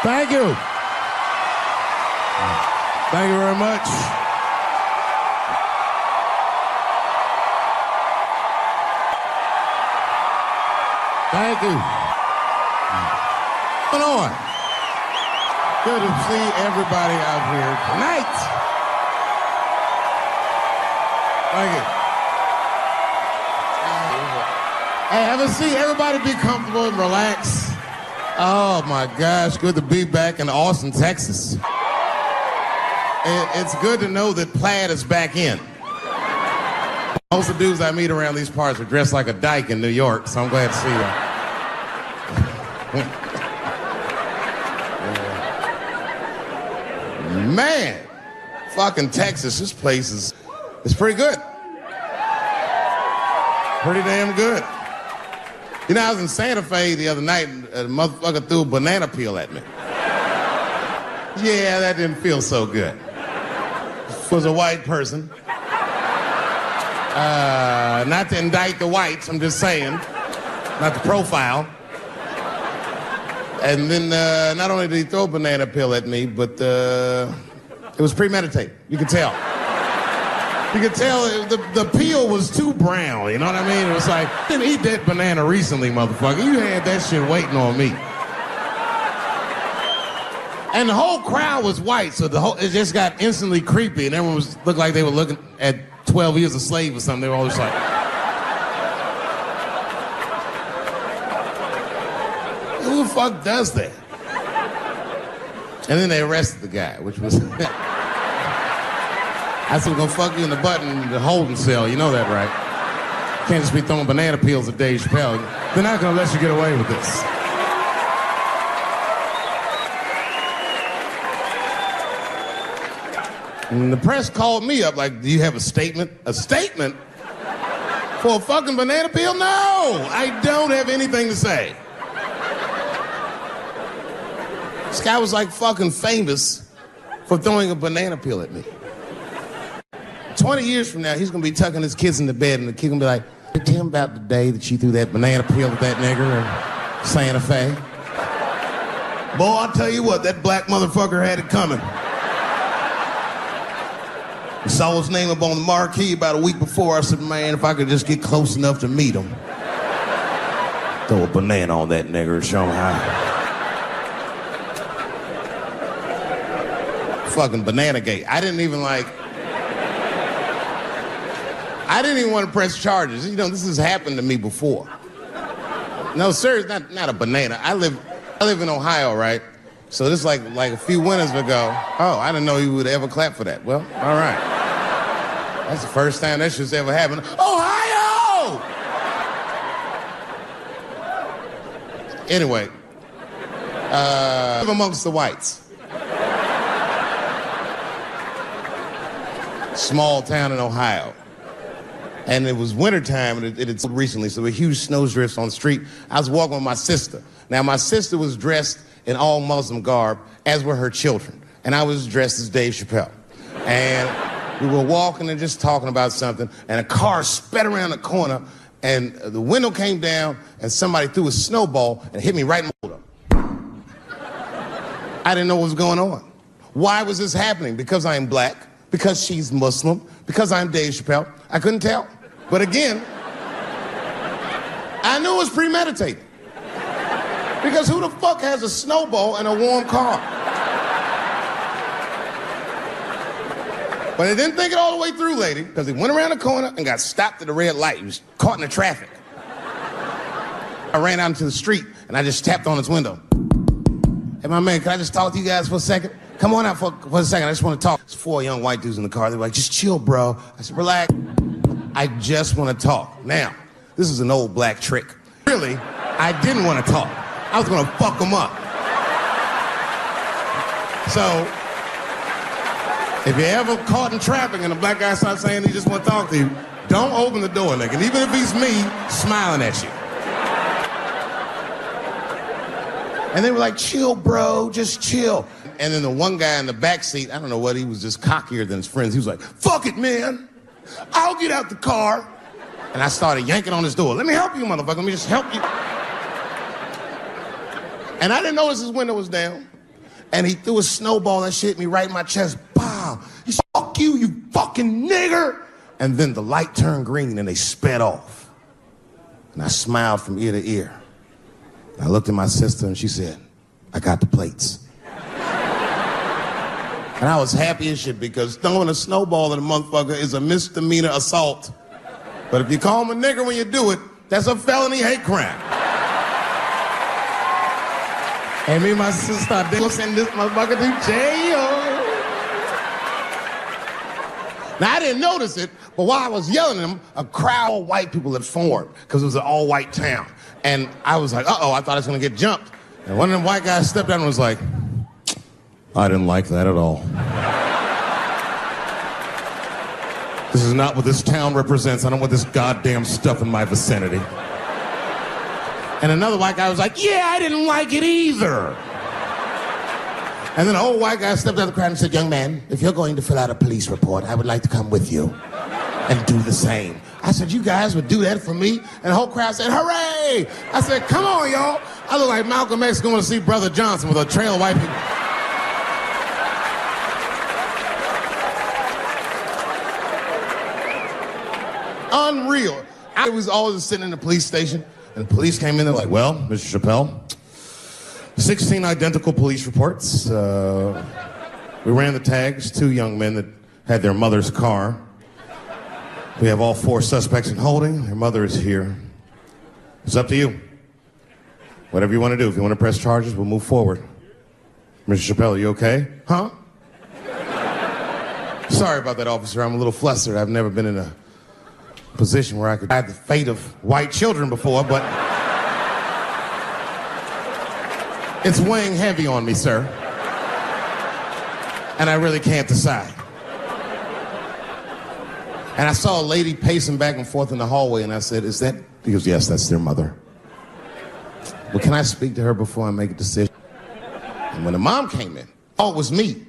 Thank you. Thank you very much. Thank you. What's going on? Good to see everybody out here tonight. Thank you. Hey, have a seat. Everybody be comfortable and relax. Oh my gosh, good to be back in Austin, Texas. It's good to know that plaid is back in. Most of the dudes I meet around these parts are dressed like a dyke in New York, so I'm glad to see that. Man, fucking Texas, this place is pretty good. Pretty damn good. You know, I was in Santa Fe the other night and a motherfucker threw a banana peel at me. Yeah, that didn't feel so good. It was a white person. Not to indict the whites, I'm just saying. Not to profile. And then not only did he throw a banana peel at me, but it was premeditated. You could tell. You could tell the peel was too brown, you know what I mean? It was like, I didn't eat that banana recently, motherfucker. You had that shit waiting on me. And the whole crowd was white, so it just got instantly creepy, and everyone looked like they were looking at 12 Years a Slave or something. They were all just like... Who the fuck does that? And then they arrested the guy, which was... I said, we're gonna fuck you in the butt in the holding cell. You know that, right? Can't just be throwing banana peels at Dave Chappelle. They're not gonna let you get away with this. And the press called me up like, do you have a statement? A statement? For a fucking banana peel? No! I don't have anything to say. This guy was like fucking famous for throwing a banana peel at me. 20 years from now, he's gonna be tucking his kids in the bed and the kid gonna be like, tell him about the day that you threw that banana peel at that nigger in Santa Fe. Boy, I'll tell you what, that black motherfucker had it coming. I saw his name up on the marquee about a week before. I said, man, if I could just get close enough to meet him. Throw a banana on that nigger and show him how. Fucking banana gate. I didn't even want to press charges. You know, this has happened to me before. No, sir, it's not a banana. I live in Ohio, right? So this like a few winters ago. Oh, I didn't know you would ever clap for that. Well, all right. That's the first time that shit's ever happened. Ohio! Anyway, live amongst the whites. Small town in Ohio. And it was wintertime, and it had snowed recently, so there were huge snowdrifts on the street. I was walking with my sister. Now, my sister was dressed in all Muslim garb, as were her children. And I was dressed as Dave Chappelle. And we were walking and just talking about something, and a car sped around the corner, and the window came down, and somebody threw a snowball and hit me right in the shoulder. I didn't know what was going on. Why was this happening? Because I'm black, because she's Muslim, because I'm Dave Chappelle. I couldn't tell. But again, I knew it was premeditated. Because who the fuck has a snowball in a warm car? But I didn't think it all the way through, lady, because he went around the corner and got stopped at the red light. He was caught in the traffic. I ran out into the street and I just tapped on his window. Hey, my man, can I just talk to you guys for a second? Come on out for a second. I just want to talk. There's 4 young white dudes in the car. They were like, just chill, bro. I said, relax. I just want to talk. Now, this is an old black trick. Really, I didn't want to talk. I was going to fuck them up. So, if you're ever caught in traffic and a black guy starts saying he just want to talk to you, don't open the door, nigga. And even if he's me, smiling at you. And they were like, chill, bro, just chill. And then the one guy in the back seat, I don't know what, he was just cockier than his friends. He was like, fuck it, man. I'll get out the car. And I started yanking on his door. Let me help you, motherfucker. Let me just help you. And I didn't notice his window was down. and he threw a snowball that shit hit me right in my chest. Pow! He said, fuck you, you fucking nigger! And then the light turned green and they sped off. And I smiled from ear to ear. I looked at my sister and she said, I got the plates. And I was happy as shit because throwing a snowball at a motherfucker is a misdemeanor assault. But if you call him a nigger when you do it, that's a felony hate crime. And me and my sister, they will send this motherfucker to jail. Now, I didn't notice it, but while I was yelling at him, a crowd of white people had formed because it was an all-white town. And I was like, uh-oh, I thought I was going to get jumped. And one of them white guys stepped down and was like, I didn't like that at all. This is not what this town represents. I don't want this goddamn stuff in my vicinity. And another white guy was like, yeah, I didn't like it either. And then an old white guy stepped out of the crowd and said, young man, if you're going to fill out a police report, I would like to come with you and do the same. I said, you guys would do that for me? And the whole crowd said, hooray! I said, come on, y'all. I look like Malcolm X going to see Brother Johnson with a trail of white people. Unreal. I was always sitting in the police station, and the police came in, they're like, well, Mr. Chappelle, 16 identical police reports. We ran the tags, 2 young men that had their mother's car. We have all 4 suspects in holding. Their mother is here. It's up to you. Whatever you want to do. If you want to press charges, we'll move forward. Mr. Chappelle, are you okay? Huh? Sorry about that, officer. I'm a little flustered. I've never been in a position where I could have the fate of white children before, but it's weighing heavy on me, sir. And I really can't decide. And I saw a lady pacing back and forth in the hallway, and I said, is that? He goes, yes, that's their mother. Well, can I speak to her before I make a decision? And when the mom came in, oh, it was me.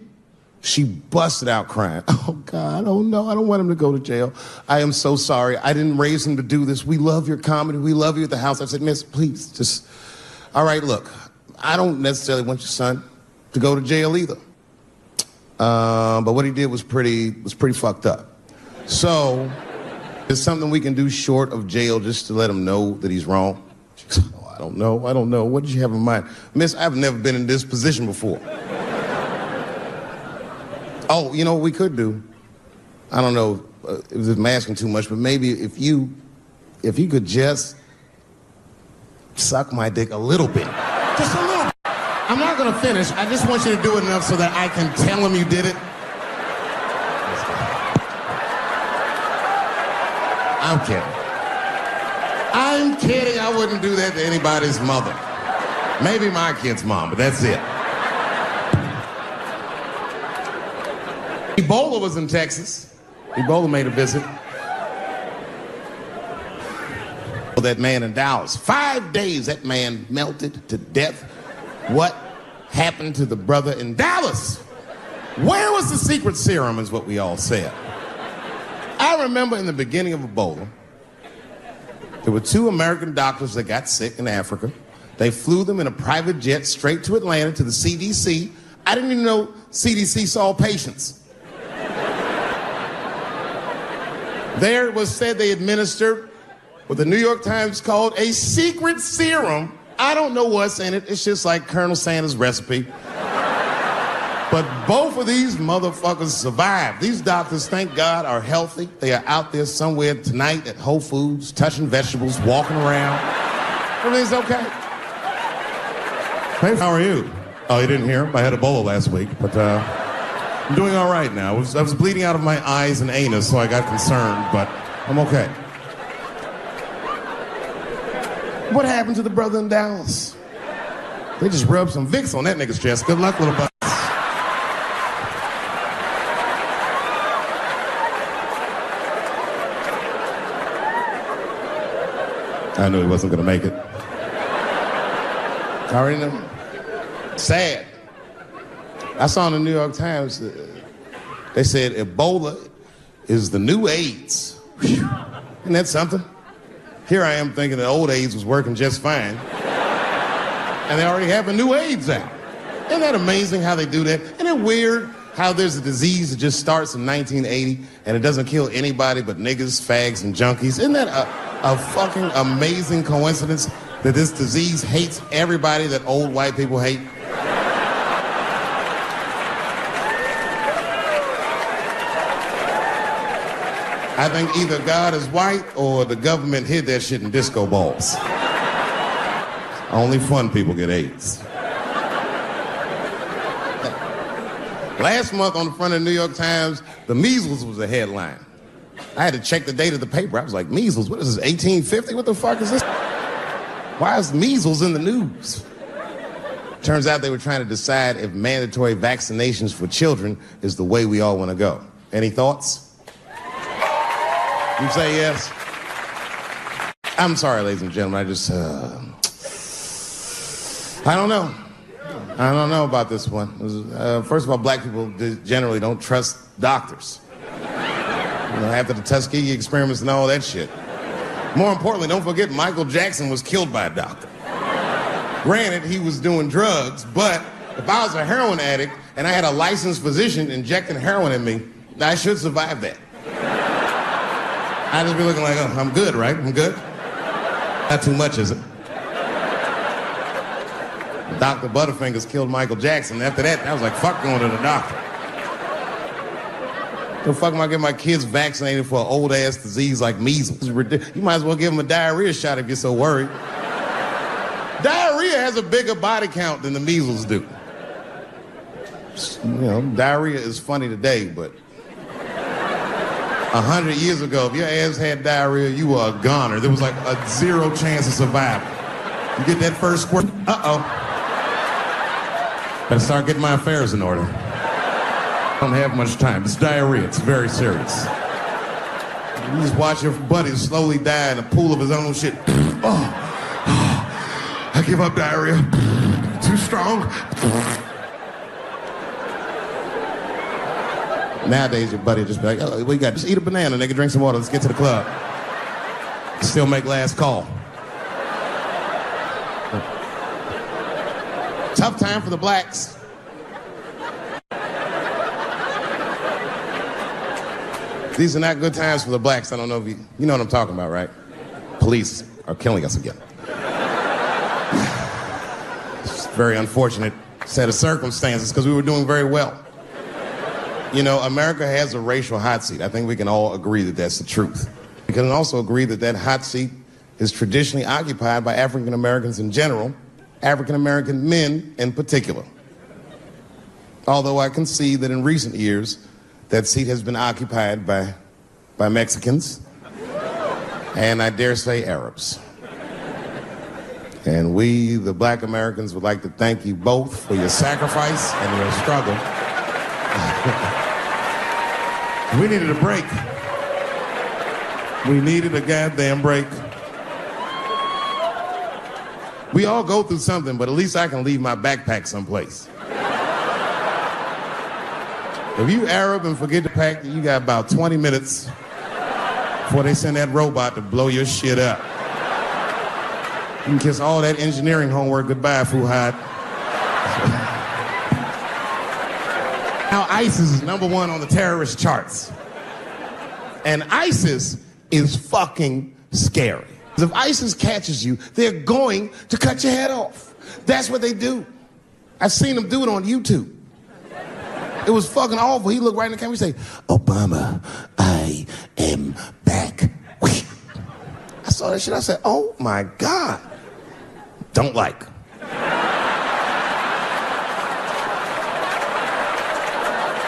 She busted out crying. Oh, God, oh, no, I don't want him to go to jail. I am so sorry. I didn't raise him to do this. We love your comedy. We love you at the house. I said, miss, please, just, all right, look, I don't necessarily want your son to go to jail either. But what he did was pretty fucked up. So, there's something we can do short of jail just to let him know that he's wrong. She goes, oh, I don't know. What did you have in mind? Miss, I've never been in this position before. Oh, you know what we could do? I don't know if I'm asking too much, but maybe if you could just suck my dick a little bit. Just a little bit. I'm not gonna finish. I just want you to do it enough so that I can tell him you did it. I'm kidding. I wouldn't do that to anybody's mother. Maybe my kid's mom, but that's it. Ebola was in Texas. Ebola made a visit. That man in Dallas. 5 days, that man melted to death. What happened to the brother in Dallas? Where was the secret serum, is what we all said. I remember in the beginning of Ebola, there were 2 American doctors that got sick in Africa. They flew them in a private jet straight to Atlanta to the CDC. I didn't even know CDC saw patients. There it was said they administered what the New York Times called a secret serum. I don't know what's in it. It's just like Colonel Sanders' recipe. But both of these motherfuckers survived. These doctors, thank God, are healthy. They are out there somewhere tonight at Whole Foods, touching vegetables, walking around. Everything's okay. Hey, how are you? Oh, you didn't hear? I had Ebola last week, but I'm doing all right now. I was bleeding out of my eyes and anus, so I got concerned, but I'm okay. What happened to the brother in Dallas? They just rubbed some Vicks on that nigga's chest. Good luck, little buddy. I knew he wasn't gonna make it. I already know. Sad. I saw in the New York Times, they said Ebola is the new AIDS. Whew. Isn't that something? Here I am thinking that old AIDS was working just fine. And they already have a new AIDS out. Isn't that amazing how they do that? Isn't it weird how there's a disease that just starts in 1980 and it doesn't kill anybody but niggas, fags, and junkies? Isn't that a fucking amazing coincidence that this disease hates everybody that old white people hate? I think either God is white or the government hid that shit in disco balls. Only fun people get AIDS. Last month on the front of the New York Times, the measles was a headline. I had to check the date of the paper. I was like, measles? What is this, 1850? What the fuck is this? Why is measles in the news? Turns out they were trying to decide if mandatory vaccinations for children is the way we all want to go. Any thoughts? You say yes? I'm sorry, ladies and gentlemen. I just, I don't know. I don't know about this one. First of all, black people generally don't trust doctors. After the Tuskegee experiments and all that shit. More importantly, don't forget Michael Jackson was killed by a doctor. Granted, he was doing drugs, but if I was a heroin addict and I had a licensed physician injecting heroin in me, I should survive that. I'd just be looking like, oh, I'm good, right? I'm good? Not too much, is it? Dr. Butterfingers killed Michael Jackson. After that, I was like, fuck going to the doctor. The fuck am I getting my kids vaccinated for an old-ass disease like measles? It's ridiculous. You might as well give them a diarrhea shot if you're so worried. Diarrhea has a bigger body count than the measles do. You know, diarrhea is funny today, but 100 years ago, if your ass had diarrhea, you were a goner. There was like a 0 chance of survival. You get that first squirt, uh-oh. Better start getting my affairs in order. I don't have much time. It's diarrhea. It's very serious. You just watch your buddy slowly die in a pool of his own shit. Oh, I give up diarrhea. Too strong. Nowadays, your buddy just be like, oh, what you got? Just eat a banana, nigga, drink some water, let's get to the club. Still make last call. Tough time for the blacks. These are not good times for the blacks. I don't know if you know what I'm talking about, right? Police are killing us again. It's a very unfortunate set of circumstances because we were doing very well. You know, America has a racial hot seat. I think we can all agree that that's the truth. We can also agree that that hot seat is traditionally occupied by African Americans in general, African American men in particular. Although I can see that in recent years, that seat has been occupied by Mexicans, and I dare say Arabs. And we, the black Americans, would like to thank you both for your sacrifice and your struggle. We needed a break. We needed a goddamn break. We all go through something, but at least I can leave my backpack someplace. If you Arab and forget to pack, you got about 20 minutes before they send that robot to blow your shit up. You can kiss all that engineering homework goodbye, Fuhad. Now ISIS is #1 on the terrorist charts. And ISIS is fucking scary. If ISIS catches you, they're going to cut your head off. That's what they do. I've seen them do it on YouTube. It was fucking awful. He looked right in the camera and say, Obama, I am back. I saw that shit. I said, oh my God. Don't like.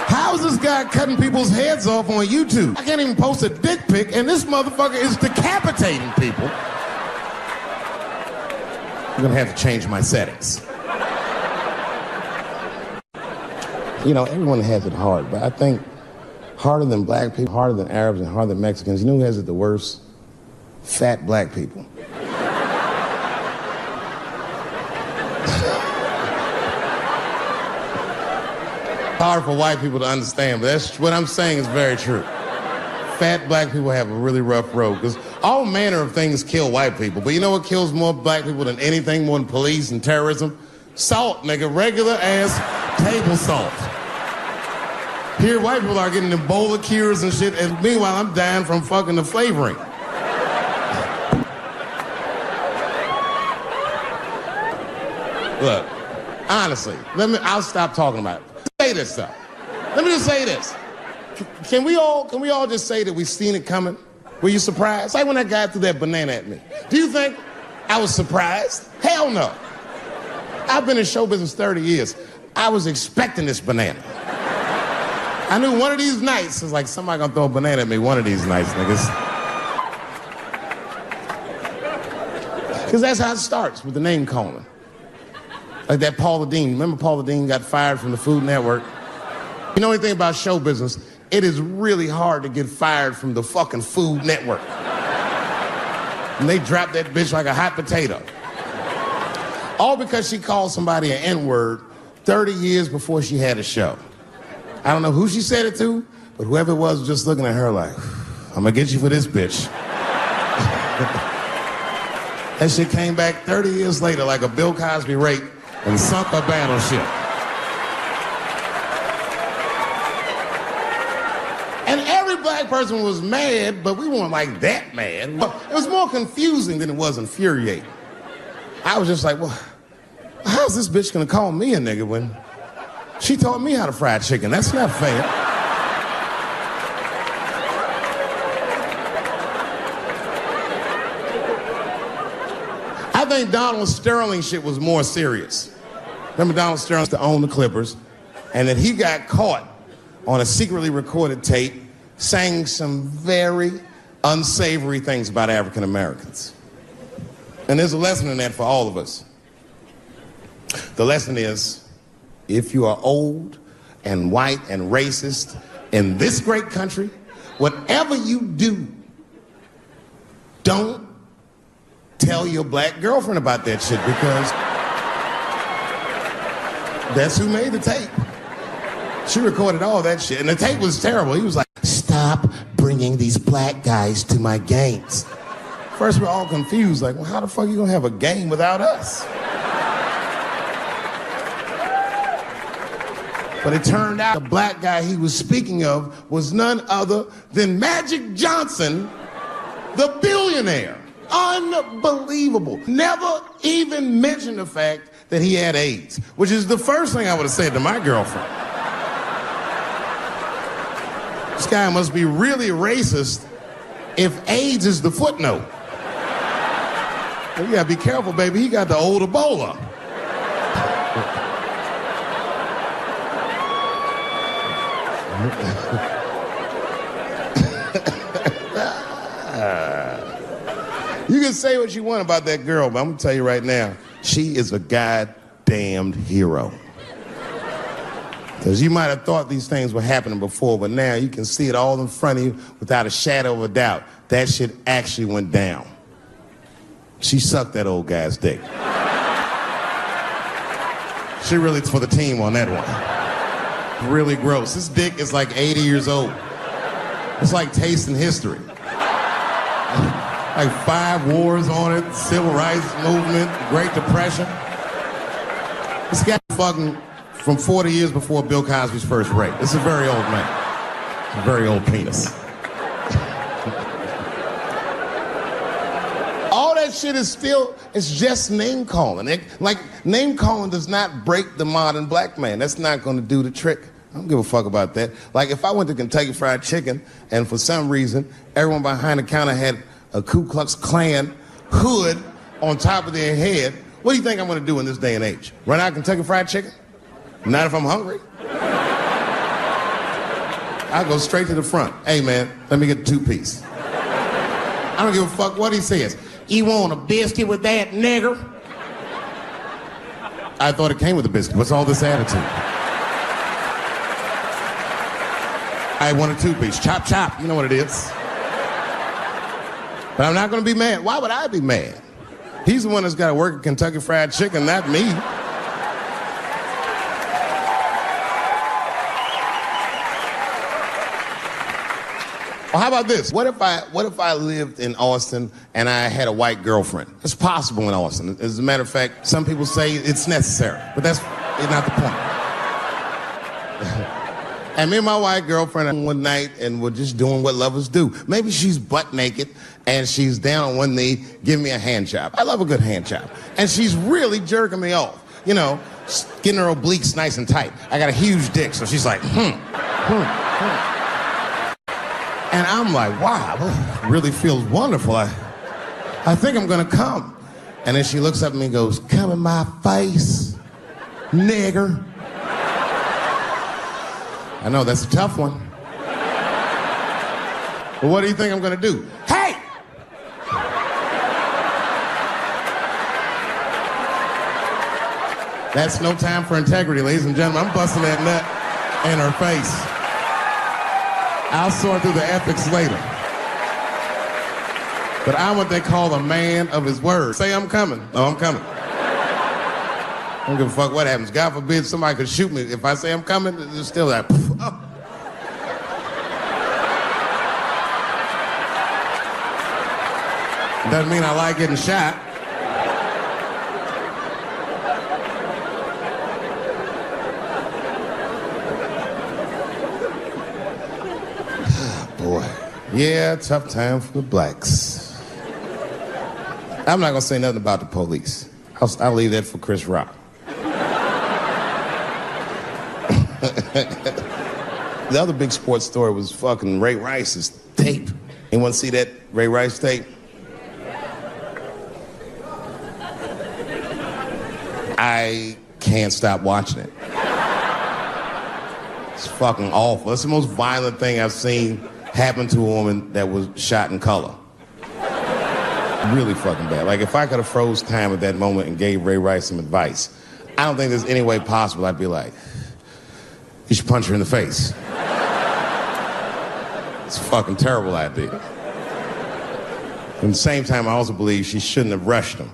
How is this guy cutting people's heads off on YouTube? I can't even post a dick pic, and this motherfucker is decapitating people. I'm gonna have to change my settings. You know, everyone has it hard, but I think harder than black people, harder than Arabs, and harder than Mexicans. You know who has it the worst? Fat black people. Hard for white people to understand, but that's what I'm saying is very true. Fat black people have a really rough road, because all manner of things kill white people, but you know what kills more black people than anything, more than police and terrorism? Salt, nigga, regular ass table salt. Here, white people are getting Ebola cures and shit, and meanwhile, I'm dying from fucking the flavoring. Look, honestly, I'll stop talking about it. Say this, though. Let me just say this. Can we all just say that we've seen it coming? Were you surprised? Like when that guy threw that banana at me. Do you think I was surprised? Hell no. I've been in show business 30 years. I was expecting this banana. I knew one of these nights, it's like somebody gonna throw a banana at me one of these nights, niggas. Because that's how it starts, with the name calling. Like that Paula Deen. Remember Paula Deen got fired from the Food Network? You know anything about show business? It is really hard to get fired from the fucking Food Network. And they dropped that bitch like a hot potato. All because she called somebody an N-word 30 years before she had a show. I don't know who she said it to, but whoever it was just looking at her like, I'm gonna get you for this bitch. That shit came back 30 years later like a Bill Cosby rape and sunk a battleship. And every black person was mad, but we weren't like that mad. It was more confusing than it was infuriating. I was just like, well, how's this bitch gonna call me a nigga when she taught me how to fry chicken? That's not fair. I think Donald Sterling shit was more serious. Remember Donald Sterling used to own the Clippers, and that he got caught on a secretly recorded tape saying some very unsavory things about African Americans. And there's a lesson in that for all of us. The lesson is, if you are old and white and racist in this great country, whatever you do, don't tell your black girlfriend about that shit, because that's who made the tape. She recorded all that shit, and the tape was terrible. He was like, stop bringing these black guys to my games. First, we're all confused, like, well, how the fuck are you gonna have a game without us? But it turned out the black guy he was speaking of was none other than Magic Johnson, the billionaire. Unbelievable. Never even mentioned the fact that he had AIDS, which is the first thing I would have said to my girlfriend. This guy must be really racist if AIDS is the footnote. Well, you gotta be careful, baby. He got the old Ebola. You can say what you want about that girl, but I'm gonna tell you right now, she is a goddamned hero. Because you might have thought these things were happening before, but now you can see it all in front of you without a shadow of a doubt. That shit actually went down. She sucked that old guy's dick. She really for the team on that one. Really gross. This dick is like 80 years old. It's like tasting history. Like 5 wars on it, civil rights movement, Great Depression. This guy fucking from 40 years before Bill Cosby's first rape. This is a very old man. A very old penis. All that shit is still, it's just name calling. Like, name calling does not break the modern black man. That's not gonna do the trick. I don't give a fuck about that. Like, if I went to Kentucky Fried Chicken and for some reason everyone behind the counter had a Ku Klux Klan hood on top of their head, what do you think I'm gonna do in this day and age? Run out Kentucky Fried Chicken? Not if I'm hungry. I'll go straight to the front. Hey man, let me get the 2-piece. I don't give a fuck what he says. You want a biscuit with that, nigger? I thought it came with a biscuit. What's all this attitude? I want a 2-piece. Chop, chop. You know what it is. But I'm not gonna be mad. Why would I be mad? He's the one that's gotta work at Kentucky Fried Chicken, not me. Well, how about this? What if I lived in Austin and I had a white girlfriend? It's possible in Austin. As a matter of fact, some people say it's necessary, but that's not the point. And me and my white girlfriend one night, and we're just doing what lovers do. Maybe she's butt naked and she's down on one knee, giving me a hand job. I love a good hand job. And she's really jerking me off. You know, getting her obliques nice and tight. I got a huge dick, so she's like, And I'm like, wow, that really feels wonderful. I think I'm gonna come. And then she looks up at me and goes, come in my face, nigger. I know, that's a tough one. But what do you think I'm gonna do? Hey! That's no time for integrity, ladies and gentlemen. I'm busting that nut in her face. I'll sort through the ethics later. But I'm what they call a man of his word. Say I'm coming. Oh, I'm coming. I don't give a fuck what happens. God forbid somebody could shoot me. If I say I'm coming, it's still that. Oh. Doesn't mean I like getting shot. Boy. Yeah, tough time for the blacks. I'm not gonna say nothing about the police. I'll leave that for Chris Rock. The other big sports story was fucking Ray Rice's tape. Anyone see that Ray Rice tape? I can't stop watching it. It's fucking awful. It's the most violent thing I've seen happen to a woman that was shot in color. Really fucking bad. Like, if I could have froze time at that moment and gave Ray Rice some advice, I don't think there's any way possible I'd be like, you should punch her in the face. It's a fucking terrible idea. At the same time, I also believe she shouldn't have rushed him.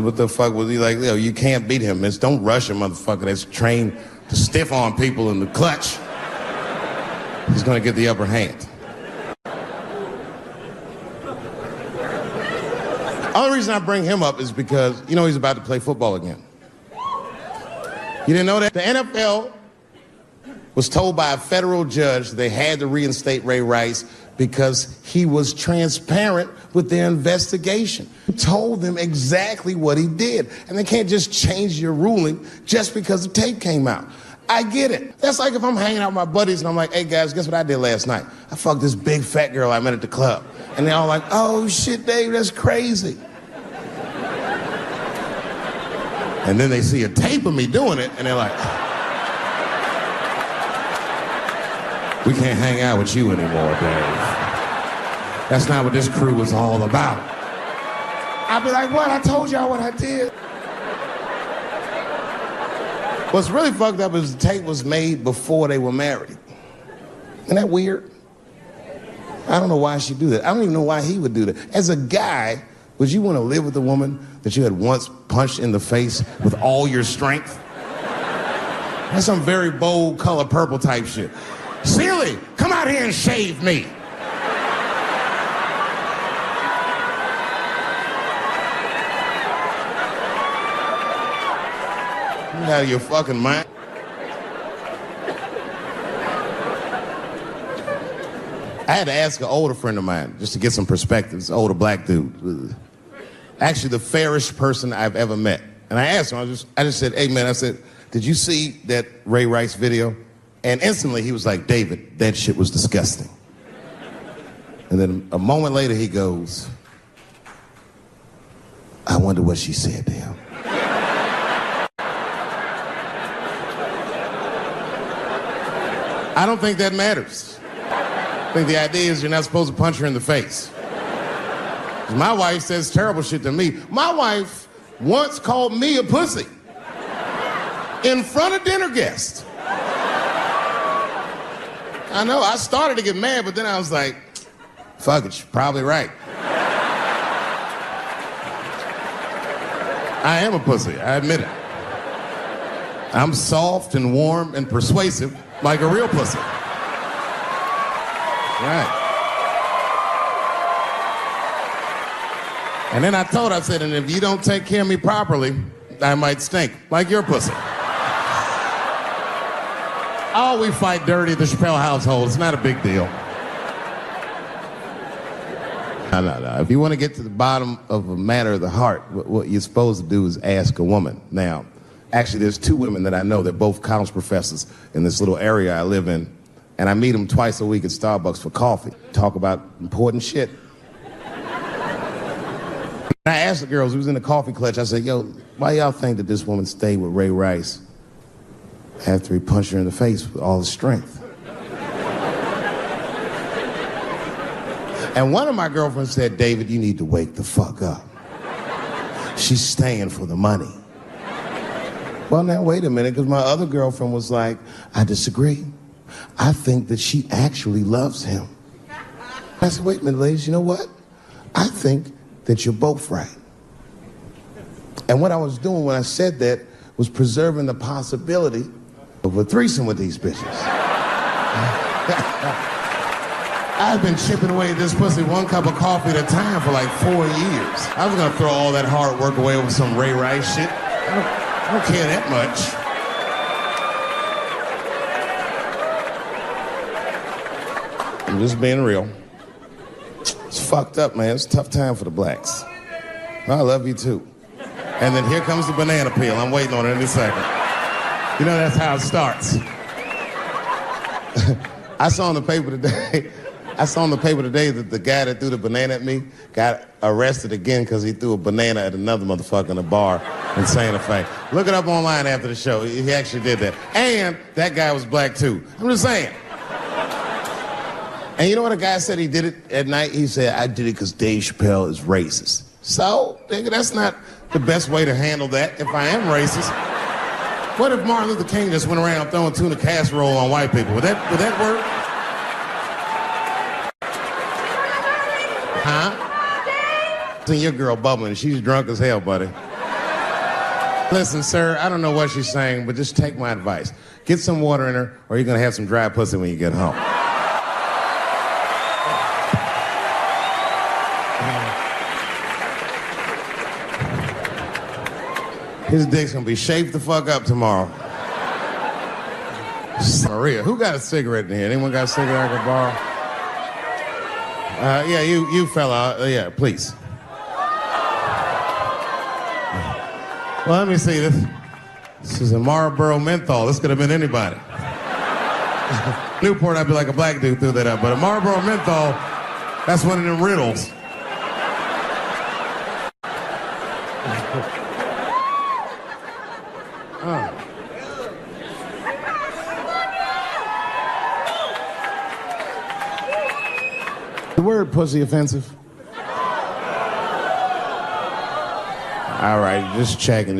What the fuck was he like? Yo, you can't beat him. Don't rush a motherfucker that's trained to stiff arm people in the clutch. He's gonna get the upper hand. Only reason I bring him up is because, you know, he's about to play football again. You didn't know that? The NFL was told by a federal judge they had to reinstate Ray Rice because he was transparent with their investigation. He told them exactly what he did. And they can't just change your ruling just because the tape came out. I get it. That's like if I'm hanging out with my buddies and I'm like, hey guys, guess what I did last night? I fucked this big fat girl I met at the club. And they're all like, oh shit, Dave, that's crazy. And then they see a tape of me doing it and they're like, we can't hang out with you anymore, Dave. That's not what this crew was all about. I'd be like, what? I told y'all what I did. What's really fucked up is the tape was made before they were married. Isn't that weird? I don't know why she'd do that. I don't even know why he would do that. As a guy, would you want to live with a woman that you had once punched in the face with all your strength? That's some very bold color purple type shit. Sealy, come out here and shave me. You out of your fucking mind? I had to ask an older friend of mine just to get some perspective. This older black dude. Actually, the fairest person I've ever met. And I asked him, I just said, hey man, I said, did you see that Ray Rice video? And instantly he was like, David, that shit was disgusting. And then a moment later he goes, I wonder what she said to him. I don't think that matters. I think the idea is you're not supposed to punch her in the face. My wife says terrible shit to me. My wife once called me a pussy in front of dinner guests. I know, I started to get mad, but then I was like, fuck it, she's probably right. I am a pussy, I admit it. I'm soft and warm and persuasive like a real pussy. Right. And then I told her, I said, and if you don't take care of me properly, I might stink, like your pussy. Oh, we fight dirty at the Chappelle household. It's not a big deal. No. If you want to get to the bottom of a matter of the heart, what you're supposed to do is ask a woman. Now, actually, there's two women that I know. They're both college professors in this little area I live in. And I meet them twice a week at Starbucks for coffee. Talk about important shit. I asked the girls who was in the coffee clutch, I said, yo, why y'all think that this woman stayed with Ray Rice after he punched her in the face with all his strength? And one of my girlfriends said, David, you need to wake the fuck up. She's staying for the money. Well, now, wait a minute, because my other girlfriend was like, I disagree. I think that she actually loves him. I said, wait a minute, ladies, you know what? I think that you're both right. And what I was doing when I said that was preserving the possibility of a threesome with these bitches. I've been chipping away at this pussy one cup of coffee at a time for like 4 years. I was gonna throw all that hard work away with some Ray Rice shit. I don't care that much. I'm just being real. It's fucked up, man. It's a tough time for the blacks. I love you too. And then here comes the banana peel. I'm waiting on it any second. You know, that's how it starts. I saw in the paper today that the guy that threw the banana at me got arrested again because he threw a banana at another motherfucker in a bar in Santa Fe. Look it up online after the show. He actually did that. And that guy was black too. I'm just saying. And you know what a guy said he did it at night? He said, I did it because Dave Chappelle is racist. So, nigga, that's not the best way to handle that if I am racist. What if Martin Luther King just went around throwing tuna casserole on white people? Would that work? Huh? Seen your girl bubbling. She's drunk as hell, buddy. Listen, sir, I don't know what she's saying, but just take my advice. Get some water in her, or you're going to have some dry pussy when you get home. His dick's gonna be shaped the fuck up tomorrow. Maria, who got a cigarette in here? Anyone got a cigarette I can borrow? Yeah, you fella, yeah, please. Well, let me see this. This is a Marlboro menthol. This could have been anybody. Newport, I'd be like a black dude threw that up, but a Marlboro menthol, that's one of them riddles. The word pussy offensive? All right, just checking.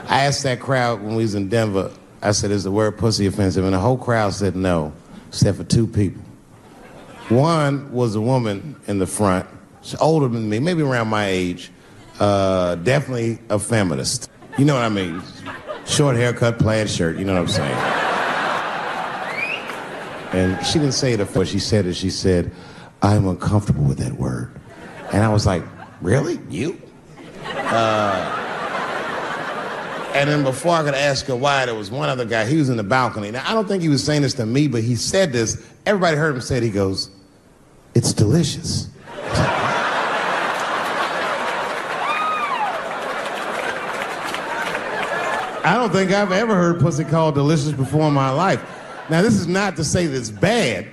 I asked that crowd when we was in Denver, I said, is the word pussy offensive? And the whole crowd said no, except for two people. One was a woman in the front, she's older than me, maybe around my age, definitely a feminist. You know what I mean? Short haircut, plaid shirt, you know what I'm saying? And she didn't say it before she said it. She said, I'm uncomfortable with that word. And I was like, really? You? And then before I could ask her why, there was one other guy, he was in the balcony. Now, I don't think he was saying this to me, but he said this. Everybody heard him say it. He goes, it's delicious. I don't think I've ever heard pussy called delicious before in my life. Now, this is not to say that it's bad,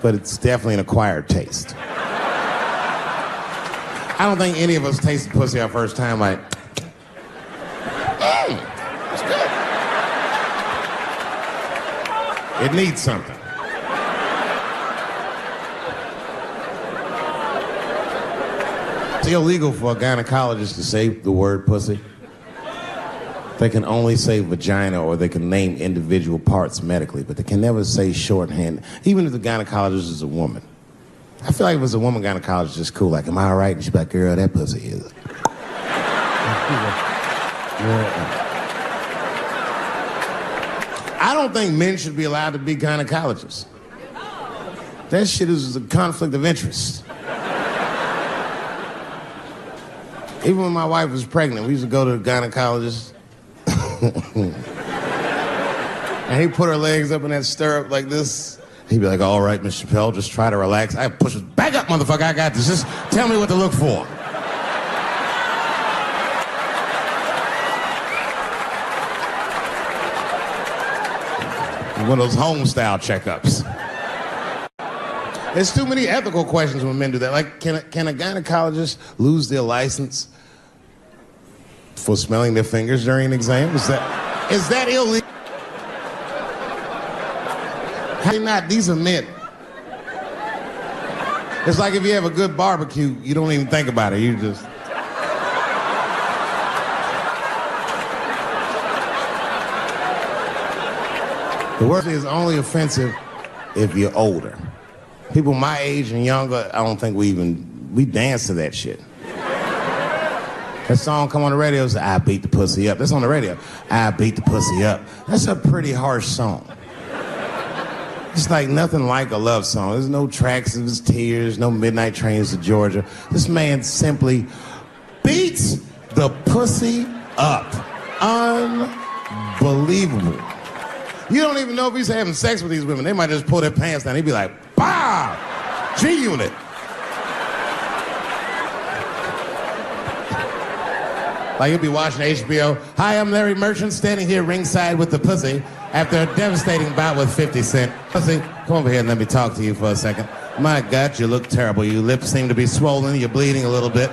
but it's definitely an acquired taste. I don't think any of us tasted pussy our first time like, it's good. It needs something. It's illegal for a gynecologist to say the word pussy. They can only say vagina, or they can name individual parts medically, but they can never say shorthand, even if the gynecologist is a woman. I feel like if it was a woman gynecologist, it's cool. Like, am I all right? And she'd be like, girl, that pussy is. I don't think men should be allowed to be gynecologists. That shit is a conflict of interest. Even when my wife was pregnant, we used to go to the gynecologist. And he'd put her legs up in that stirrup like this. He'd be like, all right, Miss Chappelle, just try to relax. I push her, back up, motherfucker, I got this. Just tell me what to look for. One of those home-style checkups. There's too many ethical questions when men do that. Like, can a gynecologist lose their license for smelling their fingers during an exam? Is that illegal? How not? These are men. It's like if you have a good barbecue, you don't even think about it. You just... The word is only offensive if you're older. People my age and younger, I don't think we dance to that shit. That song come on the radio, it's I beat the pussy up. That's on the radio. I beat the pussy up. That's a pretty harsh song. It's like nothing like a love song. There's no tracks of his tears, no midnight trains to Georgia. This man simply beats the pussy up. Unbelievable. You don't even know if he's having sex with these women. They might just pull their pants down. He'd be like, "Bah! G-Unit." Like he'll be watching HBO. Hi, I'm Larry Merchant, standing here ringside with the pussy after a devastating bout with 50 Cent. Pussy, come over here and let me talk to you for a second. My God, you look terrible. Your lips seem to be swollen. You're bleeding a little bit.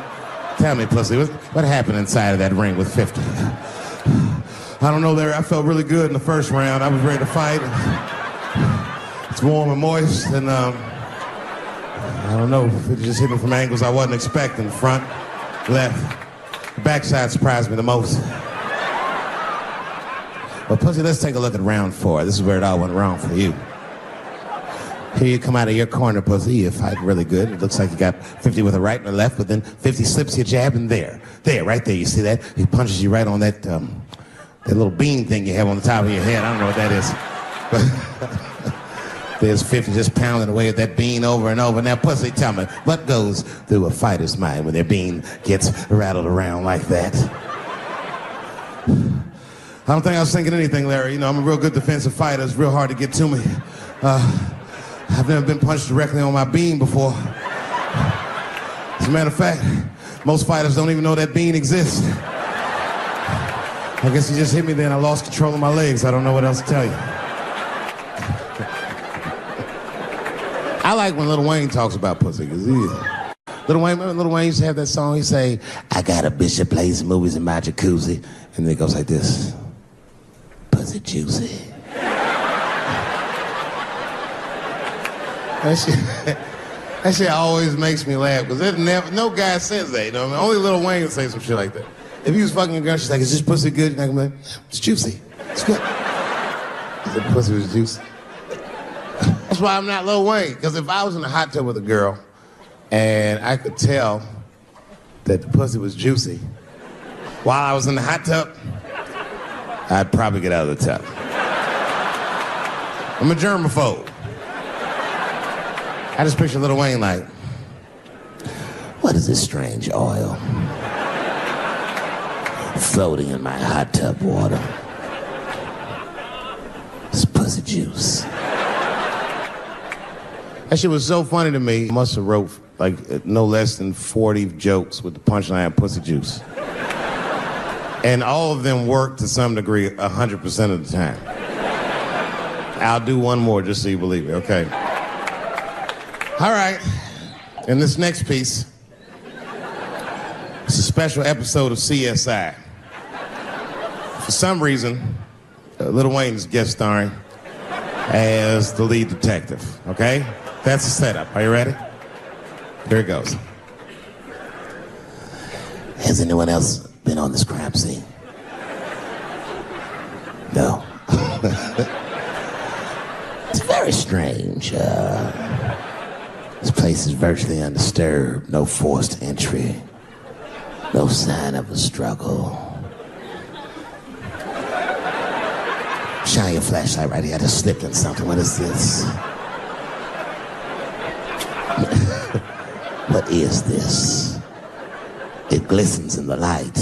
Tell me, pussy, what happened inside of that ring with 50? I don't know, Larry. I felt really good in the first round. I was ready to fight. It's warm and moist, and I don't know. It just hit me from angles I wasn't expecting. Front, left, backside surprised me the most. But pussy, let's take a look at round 4. This is where it all went wrong for you. Here you come out of your corner, pussy. You're fighting really good. It looks like you got 50 with a right and a left, but then 50 slips your jab, and there, right there. You see that? He punches you right on that little bean thing you have on the top of your head. I don't know what that is. But there's 50 just pounding away at that bean over and over. Now, pussy, tell me, what goes through a fighter's mind when their bean gets rattled around like that? I don't think I was thinking anything, Larry. You know, I'm a real good defensive fighter. It's real hard to get to me. I've never been punched directly on my bean before. As a matter of fact, most fighters don't even know that bean exists. I guess he just hit me then. I lost control of my legs. I don't know what else to tell you. I like when Lil Wayne talks about pussy, because Lil Wayne used to have that song. He'd say, I got a bitch that plays movies in my jacuzzi. And then it goes like this. Pussy juicy. That shit always makes me laugh, because no guy says that, you know what I mean? Only Lil Wayne would say some shit like that. If he was fucking a girl, she's like, is this pussy good? And I'm like, it's juicy. It's good. The pussy was juicy. That's why I'm not Lil Wayne, because if I was in a hot tub with a girl and I could tell that the pussy was juicy while I was in the hot tub, I'd probably get out of the tub. I'm a germaphobe. I just picture Lil Wayne like, what is this strange oil floating in my hot tub water? It's pussy juice. That shit was so funny to me. I must have wrote like no less than 40 jokes with the punchline pussy juice. And all of them worked to some degree 100% of the time. I'll do one more just so you believe me, okay? All right, in this next piece, it's a special episode of CSI. For some reason, Lil Wayne's guest starring as the lead detective, okay? That's the setup. Are you ready? Here it goes. Has anyone else been on this crime scene? No. It's very strange. This place is virtually undisturbed. No forced entry. No sign of a struggle. Shine your flashlight right here. I just slipped in something. What is this? What is this? It glistens in the light.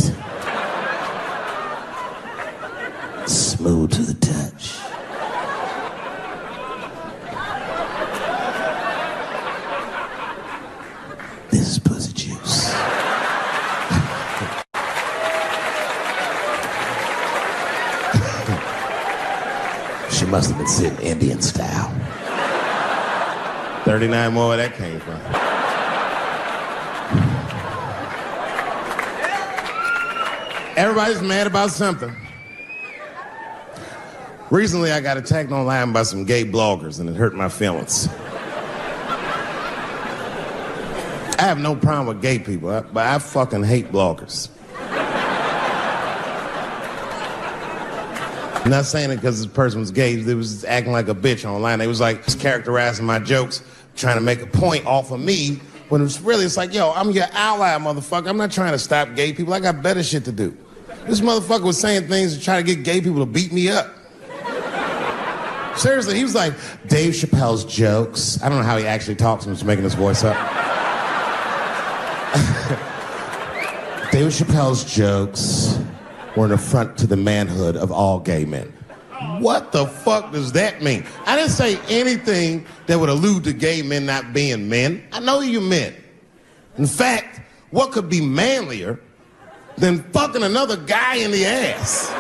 Smooth to the touch. This is pussy juice. She must have been sitting Indian style. 39 more where that came from. Everybody's mad about something. Recently, I got attacked online by some gay bloggers, and it hurt my feelings. I have no problem with gay people, but I fucking hate bloggers. I'm not saying it because this person was gay. They was acting like a bitch online. They was like characterizing my jokes, trying to make a point off of me, when it was really, it's like, yo, I'm your ally, motherfucker. I'm not trying to stop gay people. I got better shit to do. This motherfucker was saying things to try to get gay people to beat me up. Seriously, he was like, Dave Chappelle's jokes. I don't know how he actually talks. I'm just making his voice up. Dave Chappelle's jokes were an affront to the manhood of all gay men. What the fuck does that mean? I didn't say anything that would allude to gay men not being men. I know you men. In fact, what could be manlier than fucking another guy in the ass?